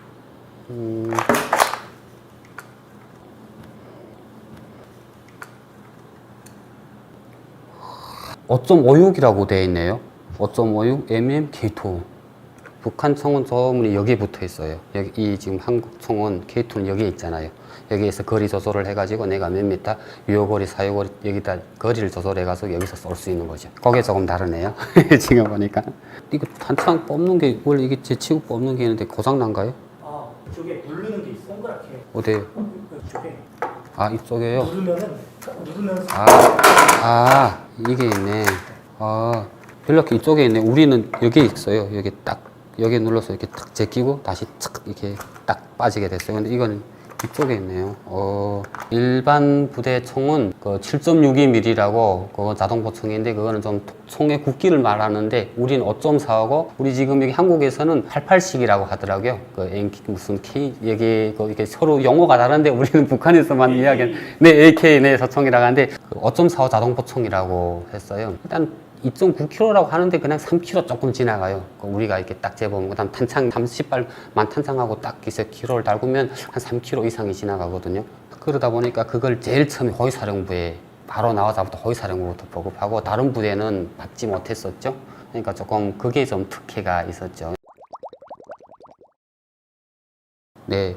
5.56이라고 되어 있네요. 5.56 MM K2. 북한 총은 조문이 여기에 붙어 있어요. 여기 이 지금 한국 총은 K2는 여기에 있잖아요. 여기에서 거리 조절을 해가지고 내가 몇 미터 유효거리, 사유거리 여기다 거리를 조절해가지고 여기서 쏠 수 있는 거죠. 그게 조금 다르네요. 지금 보니까 이거 탄창 뽑는 게 원래 이게 제치고 뽑는 게 있는데 고장 난가요? 아, 저게 누르는 게 있어. 동그랗게. 어디에요? 저게 아 이쪽에요. 누르면서 이게 있네. 이렇게 이쪽에 있네. 우리는 여기 있어요. 여기 딱 여기 눌러서 이렇게 탁 제끼고 다시 착 이렇게 딱 빠지게 됐어요. 근데 이거는 이쪽에 있네요. 일반 부대 총은 그 7.62mm라고 그거 자동보총인데 그거는 좀 총의 굵기를 말하는데 우리는 5.4하고 우리 지금 여기 한국에서는 88식이라고 하더라고요. 그 무슨 K 여기 이게 서로 용어가 다른데 우리는 북한에서만 이야기하는 네 AK 네 저총이라고 하는데 5.45 자동보총이라고 했어요. 일단 2.9kg라고 하는데 그냥 3kg 조금 지나가요. 우리가 이렇게 딱 재보면 그다음 탄창 30발만 탄창하고 딱 이제 키로를 달구면 한 3kg 이상이 지나가거든요. 그러다 보니까 그걸 제일 처음에 호위사령부에 바로 나와서부터 호위사령부부터 보급하고 다른 부대는 받지 못했었죠. 그러니까 조금 그게 좀 특혜가 있었죠. 네.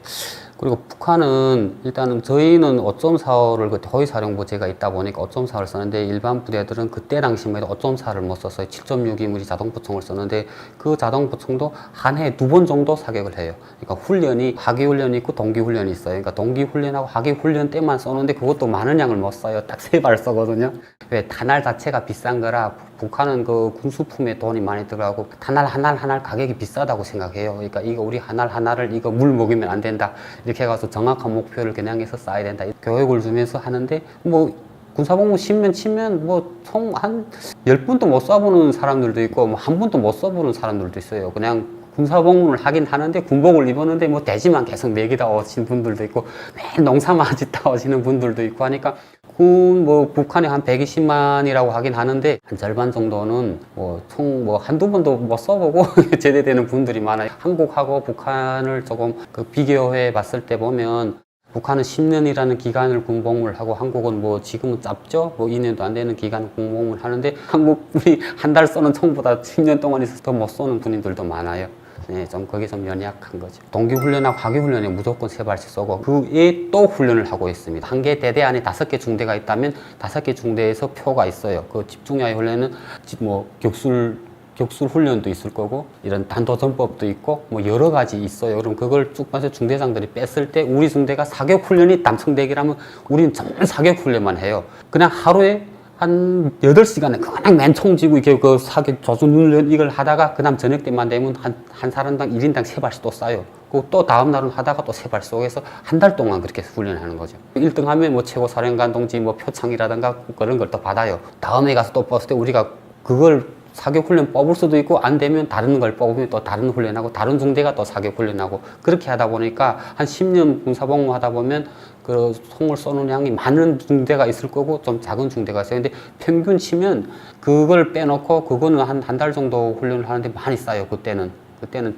그리고 북한은 일단은 저희는 5.45를 그때 호위사령부제가 있다 보니까 5.4를 썼는데 일반 부대들은 그때 당시만 해도 5.4를 못 썼어요. 7.62mm 자동보총을 썼는데 그 자동보총도 한 해에 2번 정도 사격을 해요. 그러니까 훈련이 하기훈련이 있고 동기훈련이 있어요. 그러니까 동기훈련하고 하기훈련 때만 쏘는데 그것도 많은 양을 못 쏴요. 딱 3발 쏘거든요. 왜 탄알 자체가 비싼 거라 북한은 그 군수품에 돈이 많이 들어가고 탄알 하나 가격이 비싸다고 생각해요. 그러니까 이거 우리 하나를 이거 물 먹이면 안 된다. 이렇게 해가서 정확한 목표를 겨냥해서 쏴야 된다. 교육을 주면서 하는데 뭐 군사복무 10년 치면 뭐 총 한 10분도 못 쏴보는 사람들도 있고 뭐 한 번도 못 쏴보는 사람들도 있어요. 그냥 군사복무를 하긴 하는데 군복을 입었는데 뭐 돼지만 계속 먹이다 오신 분들도 있고 매일 농사만 짓다 오시는 분들도 있고 하니까 뭐 북한이 한 120만이라고 하긴 하는데 한 절반 정도는 뭐 총 뭐 한두 번도 못 써보고 제대되는 분들이 많아요. 한국하고 북한을 조금 그 비교해 봤을 때 보면 북한은 10년이라는 기간을 군복무를 하고 한국은 뭐 지금은 짧죠? 뭐 2년도 안 되는 기간 군복무를 하는데 한국 우리 한 달 쏘는 총보다 10년 동안 있어서 더 못 쏘는 군인들도 많아요. 네, 그게 좀 연약한 거죠. 동기훈련하고 하기훈련에 무조건 3발씩 쏘고 그에 또 훈련을 하고 있습니다. 한 개 대대 안에 5개 중대가 있다면 5개 중대에서 표가 있어요. 그 집중야외 훈련은 뭐 격술 훈련도 있을 거고 이런 단도전법도 있고 뭐 여러 가지 있어요. 그럼 그걸 쭉 봐서 중대장들이 뺐을 때 우리 중대가 사격 훈련이 남청대기라면 우리는 전부 사격 훈련만 해요. 그냥 하루에 한 8시간에 그냥 맨총 쥐고 이렇게 그 사격 조준 훈련 이걸 하다가 그 다음 저녁 때만 되면 한 사람당 1인당 3발씩 또 쏴요. 그리고 또 다음 날은 하다가 또 3발 쏘게서 한 달 동안 그렇게 훈련하는 거죠. 1등 하면 뭐 최고 사령관 동지 뭐 표창이라든가 그런 걸 또 받아요. 다음에 가서 또 뽑았을 때 우리가 그걸 사격 훈련 뽑을 수도 있고 안 되면 다른 걸 뽑으면 또 다른 훈련하고 다른 중대가 또 사격 훈련하고 그렇게 하다 보니까 한 10년 군사복무 하다 보면 그 총을 쏘는 양이 많은 중대가 있을 거고 좀 작은 중대가 있어요. 근데 평균 치면 그걸 빼놓고 그거는 한 달 정도 훈련을 하는데 많이 싸요. 그때는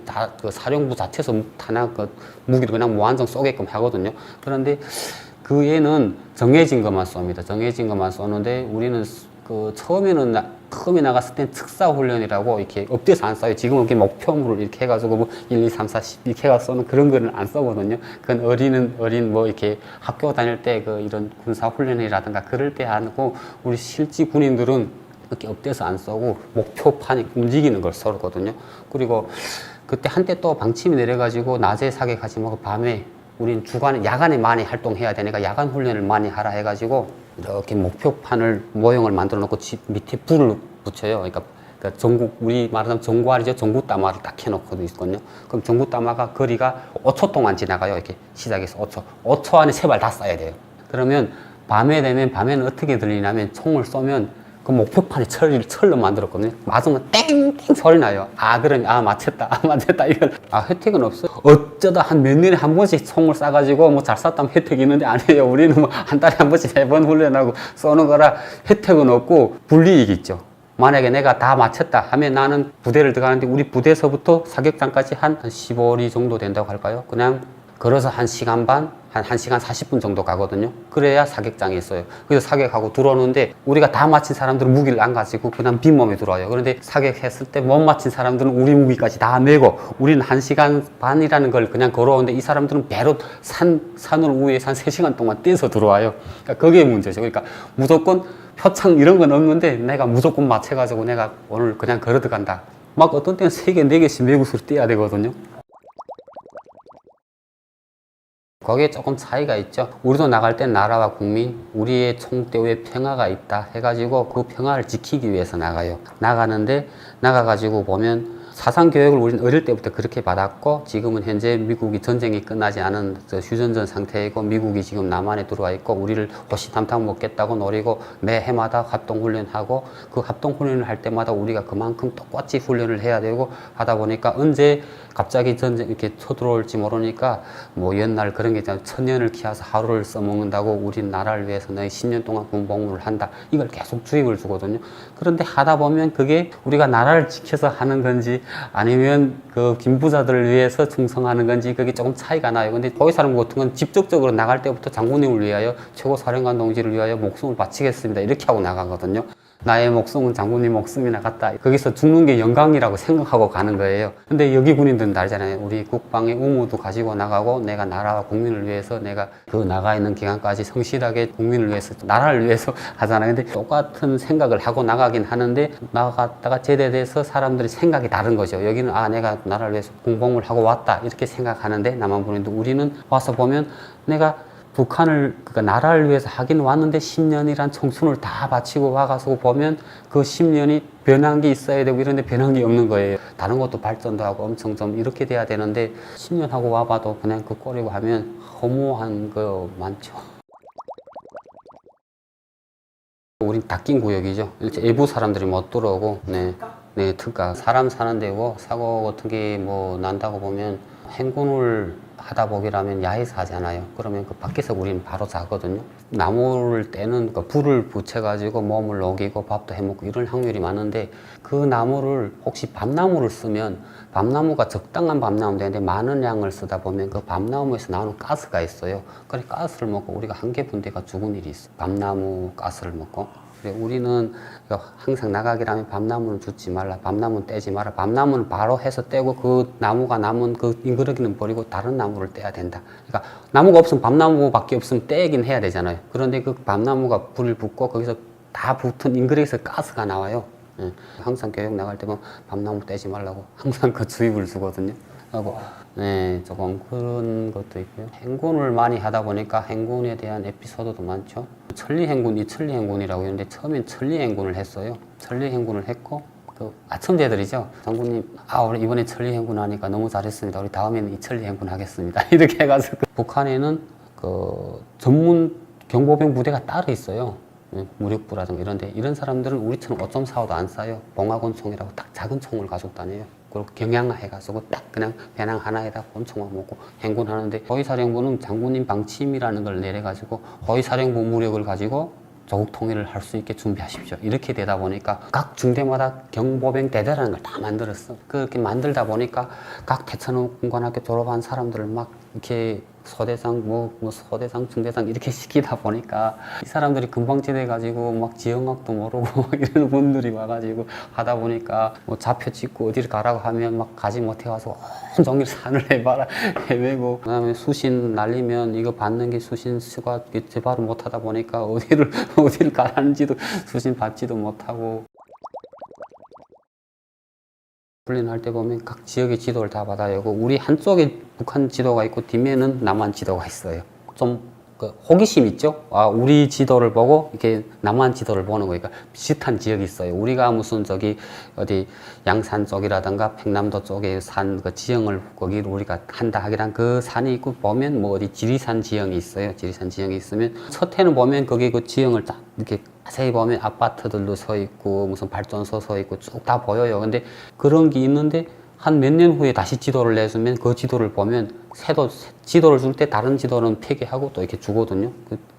다 그 사령부 자체에서 탄약 그 무기를 그냥 무한정 쏘게끔 하거든요. 그런데 그 애는 정해진 것만 쏩니다. 정해진 것만 쏘는데 우리는 그 처음에 나갔을 땐 특사훈련이라고 이렇게 엎드려서 안 쏴요. 지금은 이렇게 목표물을 이렇게 해가지고 뭐 1, 2, 3, 4, 10 이렇게 해서 쏘는 그런 거는 안 써거든요. 그건 어린 뭐 이렇게 학교 다닐 때 그 이런 군사훈련이라든가 그럴 때 하고 우리 실지 군인들은 이렇게 엎드려서 안 쏘고 목표판이 움직이는 걸 쏘거든요. 그리고 그때 한때 또 방침이 내려가지고 낮에 사격하지 말고 밤에 우린 야간에 많이 활동해야 되니까 야간 훈련을 많이 하라 해가지고 이렇게 목표판을 모형을 만들어 놓고 집 밑에 불을 붙여요. 그러니까 전국, 우리 말하자면 전구알이죠. 전구 따마를 딱 해놓고도 있거든요. 그럼 전구 따마가 거리가 5초 동안 지나가요. 이렇게 시작해서 5초. 5초 안에 3발 다 쏴야 돼요. 그러면 밤에 되면, 밤에는 어떻게 들리냐면 총을 쏘면 그 목표판에 철로 만들었거든요. 맞으면 땡땡 소리 나요. 그럼, 맞췄다. 맞췄다. 이건, 혜택은 없어. 어쩌다 한 몇 년에 한 번씩 총을 쏴가지고 뭐 잘 쐈다면 혜택이 있는데 아니에요. 우리는 뭐 한 달에 한 번씩 3번 훈련하고 쏘는 거라 혜택은 없고 불이익이 있죠. 만약에 내가 다 마쳤다 하면 나는 부대를 들어가는데 우리 부대에서부터 사격장까지 한 15리 정도 된다고 할까요? 그냥 걸어서 1시간 반, 한 1시간 40분 정도 가거든요. 그래야 사격장에 있어요. 그래서 사격하고 들어오는데 우리가 다 마친 사람들은 무기를 안 가지고 그냥 빈몸에 들어와요. 그런데 사격했을 때 못 마친 사람들은 우리 무기까지 다 메고 우리는 1시간 반이라는 걸 그냥 걸어오는데 이 사람들은 배로 산을 우회해서 한 3시간 동안 떼서 들어와요. 그러니까 그게 문제죠. 그러니까 무조건 표창 이런 건 없는데 내가 무조건 맞춰가지고 내가 오늘 그냥 걸어 들어간다. 막 어떤 때는 3개, 4개씩 매구수를 떼야 되거든요. 거기에 조금 차이가 있죠. 우리도 나갈 땐 나라와 국민, 우리의 총대우에 평화가 있다 해가지고 그 평화를 지키기 위해서 나가요. 나가는데 나가가지고 보면 사상교육을 우리는 어릴 때부터 그렇게 받았고 지금은 현재 미국이 전쟁이 끝나지 않은 휴전전 상태이고 미국이 지금 남한에 들어와 있고 우리를 호시탐탐 먹겠다고 노리고 매 해마다 합동훈련하고 그 합동훈련을 할 때마다 우리가 그만큼 똑같이 훈련을 해야 되고 하다 보니까 언제 갑자기 전쟁 이렇게 쳐들어올지 모르니까 뭐 옛날 그런 게 있잖아요. 천년을 키워서 하루를 써먹는다고 우리 나라를 위해서 너희 10년 동안 군복무를 한다. 이걸 계속 주입을 주거든요. 그런데 하다 보면 그게 우리가 나라를 지켜서 하는 건지 아니면 그 김부자들을 위해서 충성하는 건지 그게 조금 차이가 나요. 근데 거기 사람 같은 건 직접적으로 나갈 때부터 장군님을 위하여 최고사령관 동지를 위하여 목숨을 바치겠습니다. 이렇게 하고 나가거든요. 나의 목숨은 장군님 목숨이나 같다. 거기서 죽는 게 영광이라고 생각하고 가는 거예요. 근데 여기 군인들은 알잖아요. 우리 국방의 의무도 가지고 나가고 내가 나라와 국민을 위해서 내가 그 나가 있는 기간까지 성실하게 국민을 위해서 나라를 위해서 하잖아요. 근데 똑같은 생각을 하고 나가긴 하는데 나갔다가 제대돼서 사람들이 생각이 다른 거죠. 여기는 내가 나라를 위해서 공복을 하고 왔다 이렇게 생각하는데 남한 군인도 우리는 와서 보면 내가 북한을, 그러니까 나라를 위해서 하긴 왔는데 10년이란 청춘을 다 바치고 와가지고 보면 그 10년이 변한 게 있어야 되고 이런데 변한 게 없는 거예요. 다른 것도 발전도 하고 엄청 좀 이렇게 돼야 되는데 10년 하고 와봐도 그냥 그 꼴이고 하면 허무한 거 많죠. 우린 닫힌 구역이죠. 일부 사람들이 못 들어오고, 네, 특가. 사람 사는 데고 사고 같은 게 뭐 난다고 보면 행군을 하다 보기라면 야외에서 하잖아요. 그러면 그 밖에서 우리는 바로 자거든요. 나무를 떼는, 그 불을 붙여가지고 몸을 녹이고 밥도 해먹고 이런 확률이 많은데 그 나무를 혹시 밤나무를 쓰면 밤나무가 적당한 밤나무 되는데 많은 양을 쓰다 보면 그 밤나무에서 나오는 가스가 있어요. 그래 가스를 먹고 우리가 한 개 분대가 죽은 일이 있어. 밤나무 가스를 먹고. 그래 우리는 항상 나가기라면 밤나무는 줍지 말라, 밤나무는 떼지 마라. 밤나무는 바로 해서 떼고 그 나무가 남은 그 잉그러기는 버리고 다른 나무를 떼야 된다. 그러니까 나무가 없으면 밤나무밖에 없으면 떼긴 해야 되잖아요. 그런데 그 밤나무가 불을 붙고 거기서 다 붙은 잉그러기에서 가스가 나와요. 항상 교육 나갈 때 보면 밤나무 떼지 말라고 항상 그 주입을 주거든요. 하고 네, 조금 그런 것도 있고요. 행군을 많이 하다 보니까 행군에 대한 에피소드도 많죠. 천리행군, 이천리행군이라고 있는데 처음엔 천리행군을 했어요. 천리행군을 했고 그 아첨제들이죠. 장군님, 우리 이번에 천리행군 하니까 너무 잘했습니다. 우리 다음에는 이천리행군 하겠습니다. 이렇게 해가지고 북한에는 그 전문 경보병 부대가 따로 있어요. 무력부라든가 이런데 이런 사람들은 우리처럼 5.45도 안 쏴요. 봉화권 총이라고 딱 작은 총을 가지고 다녀요. 그리고 경양화 해가지고 딱 그냥 배낭 하나에다 권총만 먹고 행군하는데 호위사령부는 장군님 방침이라는 걸 내려가지고 호위사령부 무력을 가지고 조국 통일을 할 수 있게 준비하십시오. 이렇게 되다 보니까 각 중대마다 경보병 대대라는 걸 다 만들었어. 그렇게 만들다 보니까 각 대천군관학교 졸업한 사람들을 막 이렇게 소대장, 소대장, 중대장 이렇게 시키다 보니까 이 사람들이 금방지대 가지고 막 지형학도 모르고 이런 분들이 와가지고 하다 보니까 뭐 좌표 찍고 어디를 가라고 하면 막 가지 못해가지고 온종일 산을 해봐라 헤매고 그다음에 수신 날리면 이거 받는 게 수신 수가 제발을 못하다 보니까 어디를 가라는지도 수신 받지도 못하고 훈련할 때 보면 각 지역의 지도를 다 받아야 하고 우리 한쪽에 북한 지도가 있고 뒷면은 남한 지도가 있어요. 좀 그 호기심 있죠? 아, 우리 지도를 보고 이렇게 남한 지도를 보는 거니까 비슷한 지역이 있어요. 우리가 무슨 저기 어디 양산 쪽이라든가 평남도 쪽에 산 그 지형을 거기를 우리가 한다 하기란 그 산이 있고 보면 뭐 어디 지리산 지형이 있어요. 지리산 지형이 있으면 첫 해는 보면 거기 그 지형을 딱 이렇게 자세히 보면 아파트들도 서 있고 무슨 발전소 서 있고 쭉 다 보여요. 근데 그런 게 있는데 한 몇 년 후에 다시 지도를 내주면 그 지도를 보면 지도를 줄 때 다른 지도는 폐기하고 또 이렇게 주거든요.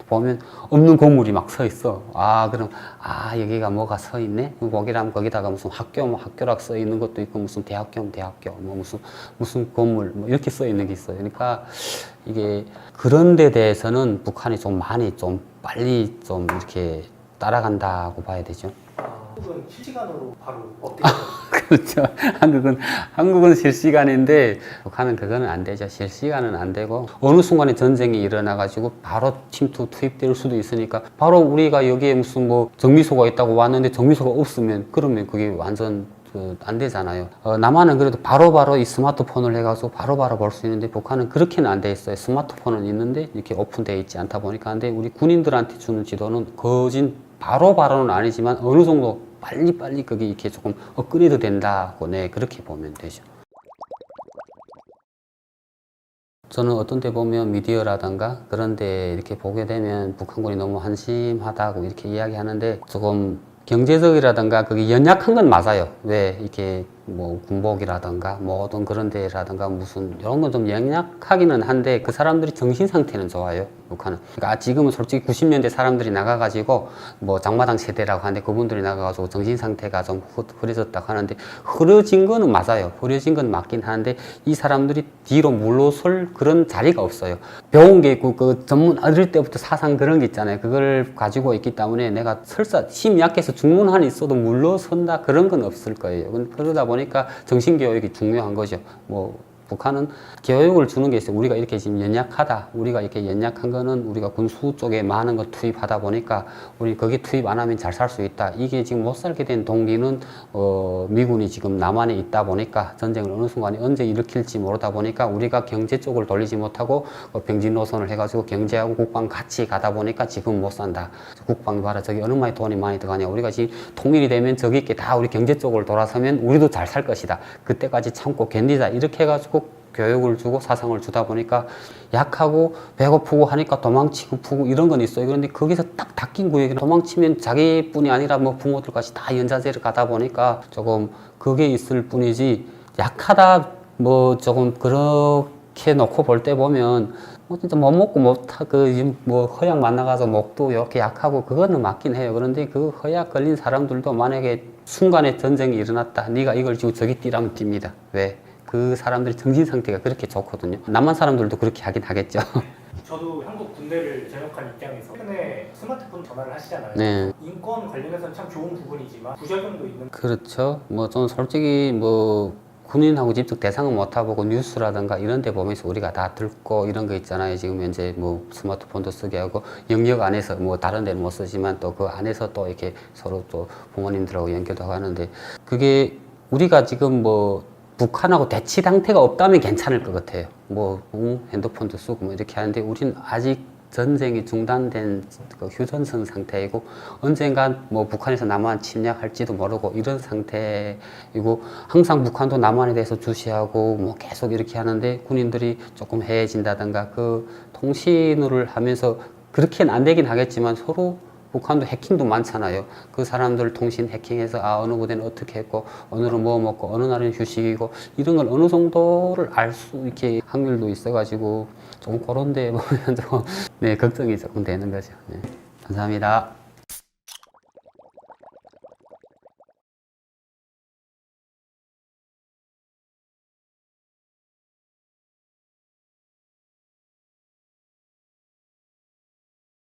보면 없는 건물이 막 서 있어. 아, 그럼, 아, 여기가 뭐가 서 있네? 거기라면 거기다가 무슨 학교, 뭐 학교락 써 있는 것도 있고, 무슨 대학교면 대학교, 뭐 무슨 건물, 뭐 이렇게 써 있는 게 있어요. 그러니까 이게 그런 데 대해서는 북한이 좀 많이 좀 빨리 좀 이렇게 따라간다고 봐야 되죠. 한국은 실시간으로 바로 업데이트. 그렇죠. 한국은 실시간인데 북한은 그거는 안 되죠. 실시간은 안 되고 어느 순간에 전쟁이 일어나가지고 바로 침투 투입될 수도 있으니까 바로 우리가 여기에 무슨 뭐 정미소가 있다고 왔는데 정미소가 없으면 그러면 그게 완전 안 되잖아요. 남한은 그래도 바로바로 이 스마트폰을 해가지고 바로바로 볼 수 있는데 북한은 그렇게는 안 돼 있어요. 스마트폰은 있는데 이렇게 오픈되어 있지 않다 보니까. 근데 우리 군인들한테 주는 지도는 거진 바로바로는 아니지만 어느 정도 빨리빨리 그게 이렇게 조금 업그레이드 된다고 네, 그렇게 보면 되죠. 저는 어떤 때 보면 미디어라든가 그런 데 이렇게 보게 되면 북한군이 너무 한심하다고 이렇게 이야기하는데 조금 경제적이라든가 그게 연약한 건 맞아요. 왜 이렇게 뭐 군복이라든가 모든 그런 데라든가 무슨 이런 건 좀 연약하기는 한데 그 사람들이 정신 상태는 좋아요. 북한은. 그러니까 지금은 솔직히 90년대 사람들이 나가가지고 뭐 장마당 세대라고 하는데 그분들이 나가가지고 정신 상태가 좀 흐려졌다고 하는데 흐려진 거는 맞아요. 흐려진 건 맞긴 하는데 이 사람들이 뒤로 물러설 그런 자리가 없어요. 배운 게 있고 그 전문 어릴 때부터 사상 그런 게 있잖아요. 그걸 가지고 있기 때문에 내가 설사 힘 약해서 죽는 한이 있어도 물러선다 그런 건 없을 거예요. 그러다 보니까 정신교육이 중요한 거죠. 뭐 북한은 교육을 주는 게 있어요. 우리가 이렇게 지금 연약하다. 우리가 이렇게 연약한 거는 우리가 군수 쪽에 많은 거 투입하다 보니까 우리 거기 투입 안 하면 잘 살 수 있다. 이게 지금 못 살게 된 동기는 미군이 지금 남한에 있다 보니까 전쟁을 어느 순간에 언제 일으킬지 모르다 보니까 우리가 경제 쪽을 돌리지 못하고 병진 노선을 해가지고 경제하고 국방 같이 가다 보니까 지금 못 산다. 국방 봐라. 저기 얼마나 돈이 많이 들어가냐. 우리가 지금 통일이 되면 저기 있게 다 우리 경제 쪽을 돌아서면 우리도 잘 살 것이다. 그때까지 참고 견디자. 이렇게 해가지고 교육을 주고 사상을 주다 보니까 약하고 배고프고 하니까 도망치고 푸고 이런 건 있어요. 그런데 거기서 딱 닦인 구역에 도망치면 자기뿐이 아니라 뭐 부모들까지 다 연좌제를 가다 보니까 조금 그게 있을 뿐이지 약하다 뭐 조금 그렇게 놓고 볼 때 보면 뭐 진짜 못 먹고 뭐 허약 만나가서 목도 이렇게 약하고 그거는 맞긴 해요. 그런데 그 허약 걸린 사람들도 만약에 순간에 전쟁이 일어났다. 네가 이걸 지고 저기 뛰라면 뜁니다. 왜? 그 사람들이 정신 상태가 그렇게 좋거든요. 남한 사람들도 그렇게 하긴 하겠죠. 저도 한국 군대를 전역한 입장에서 최근에 스마트폰 전화를 하시잖아요. 네. 인권 관련해서는 참 좋은 부분이지만 부작용도 있는. 그렇죠. 뭐 저는 솔직히 뭐 군인하고 직접 대상은 못 해보고 뉴스라든가 이런 데 보면서 우리가 다 듣고 이런 거 있잖아요. 지금 현재 뭐 스마트폰도 쓰게 하고 영역 안에서 뭐 다른 데는 못 쓰지만 또 그 안에서 또 이렇게 서로 또 부모님들하고 연결도 하는데 그게 우리가 지금 뭐 북한하고 대치 상태가 없다면 괜찮을 것 같아요. 뭐 핸드폰도 쓰고 뭐 이렇게 하는데 우리는 아직 전쟁이 중단된 그 휴전선 상태이고 언젠간 뭐 북한에서 남한 침략할지도 모르고 이런 상태이고 항상 북한도 남한에 대해서 주시하고 뭐 계속 이렇게 하는데 군인들이 조금 해해진다든가 그 통신을 하면서 그렇게는 안 되긴 하겠지만 서로 북한도 해킹도 많잖아요. 그 사람들 통신 해킹해서 어느 부대는 어떻게 했고 오늘은 뭐 먹고 어느 날은 휴식이고 이런 걸 어느 정도를 알 수 있게 확률도 있어가지고 좀 그런 데 보면 좀 네, 걱정이 조금 되는 거죠. 네. 감사합니다.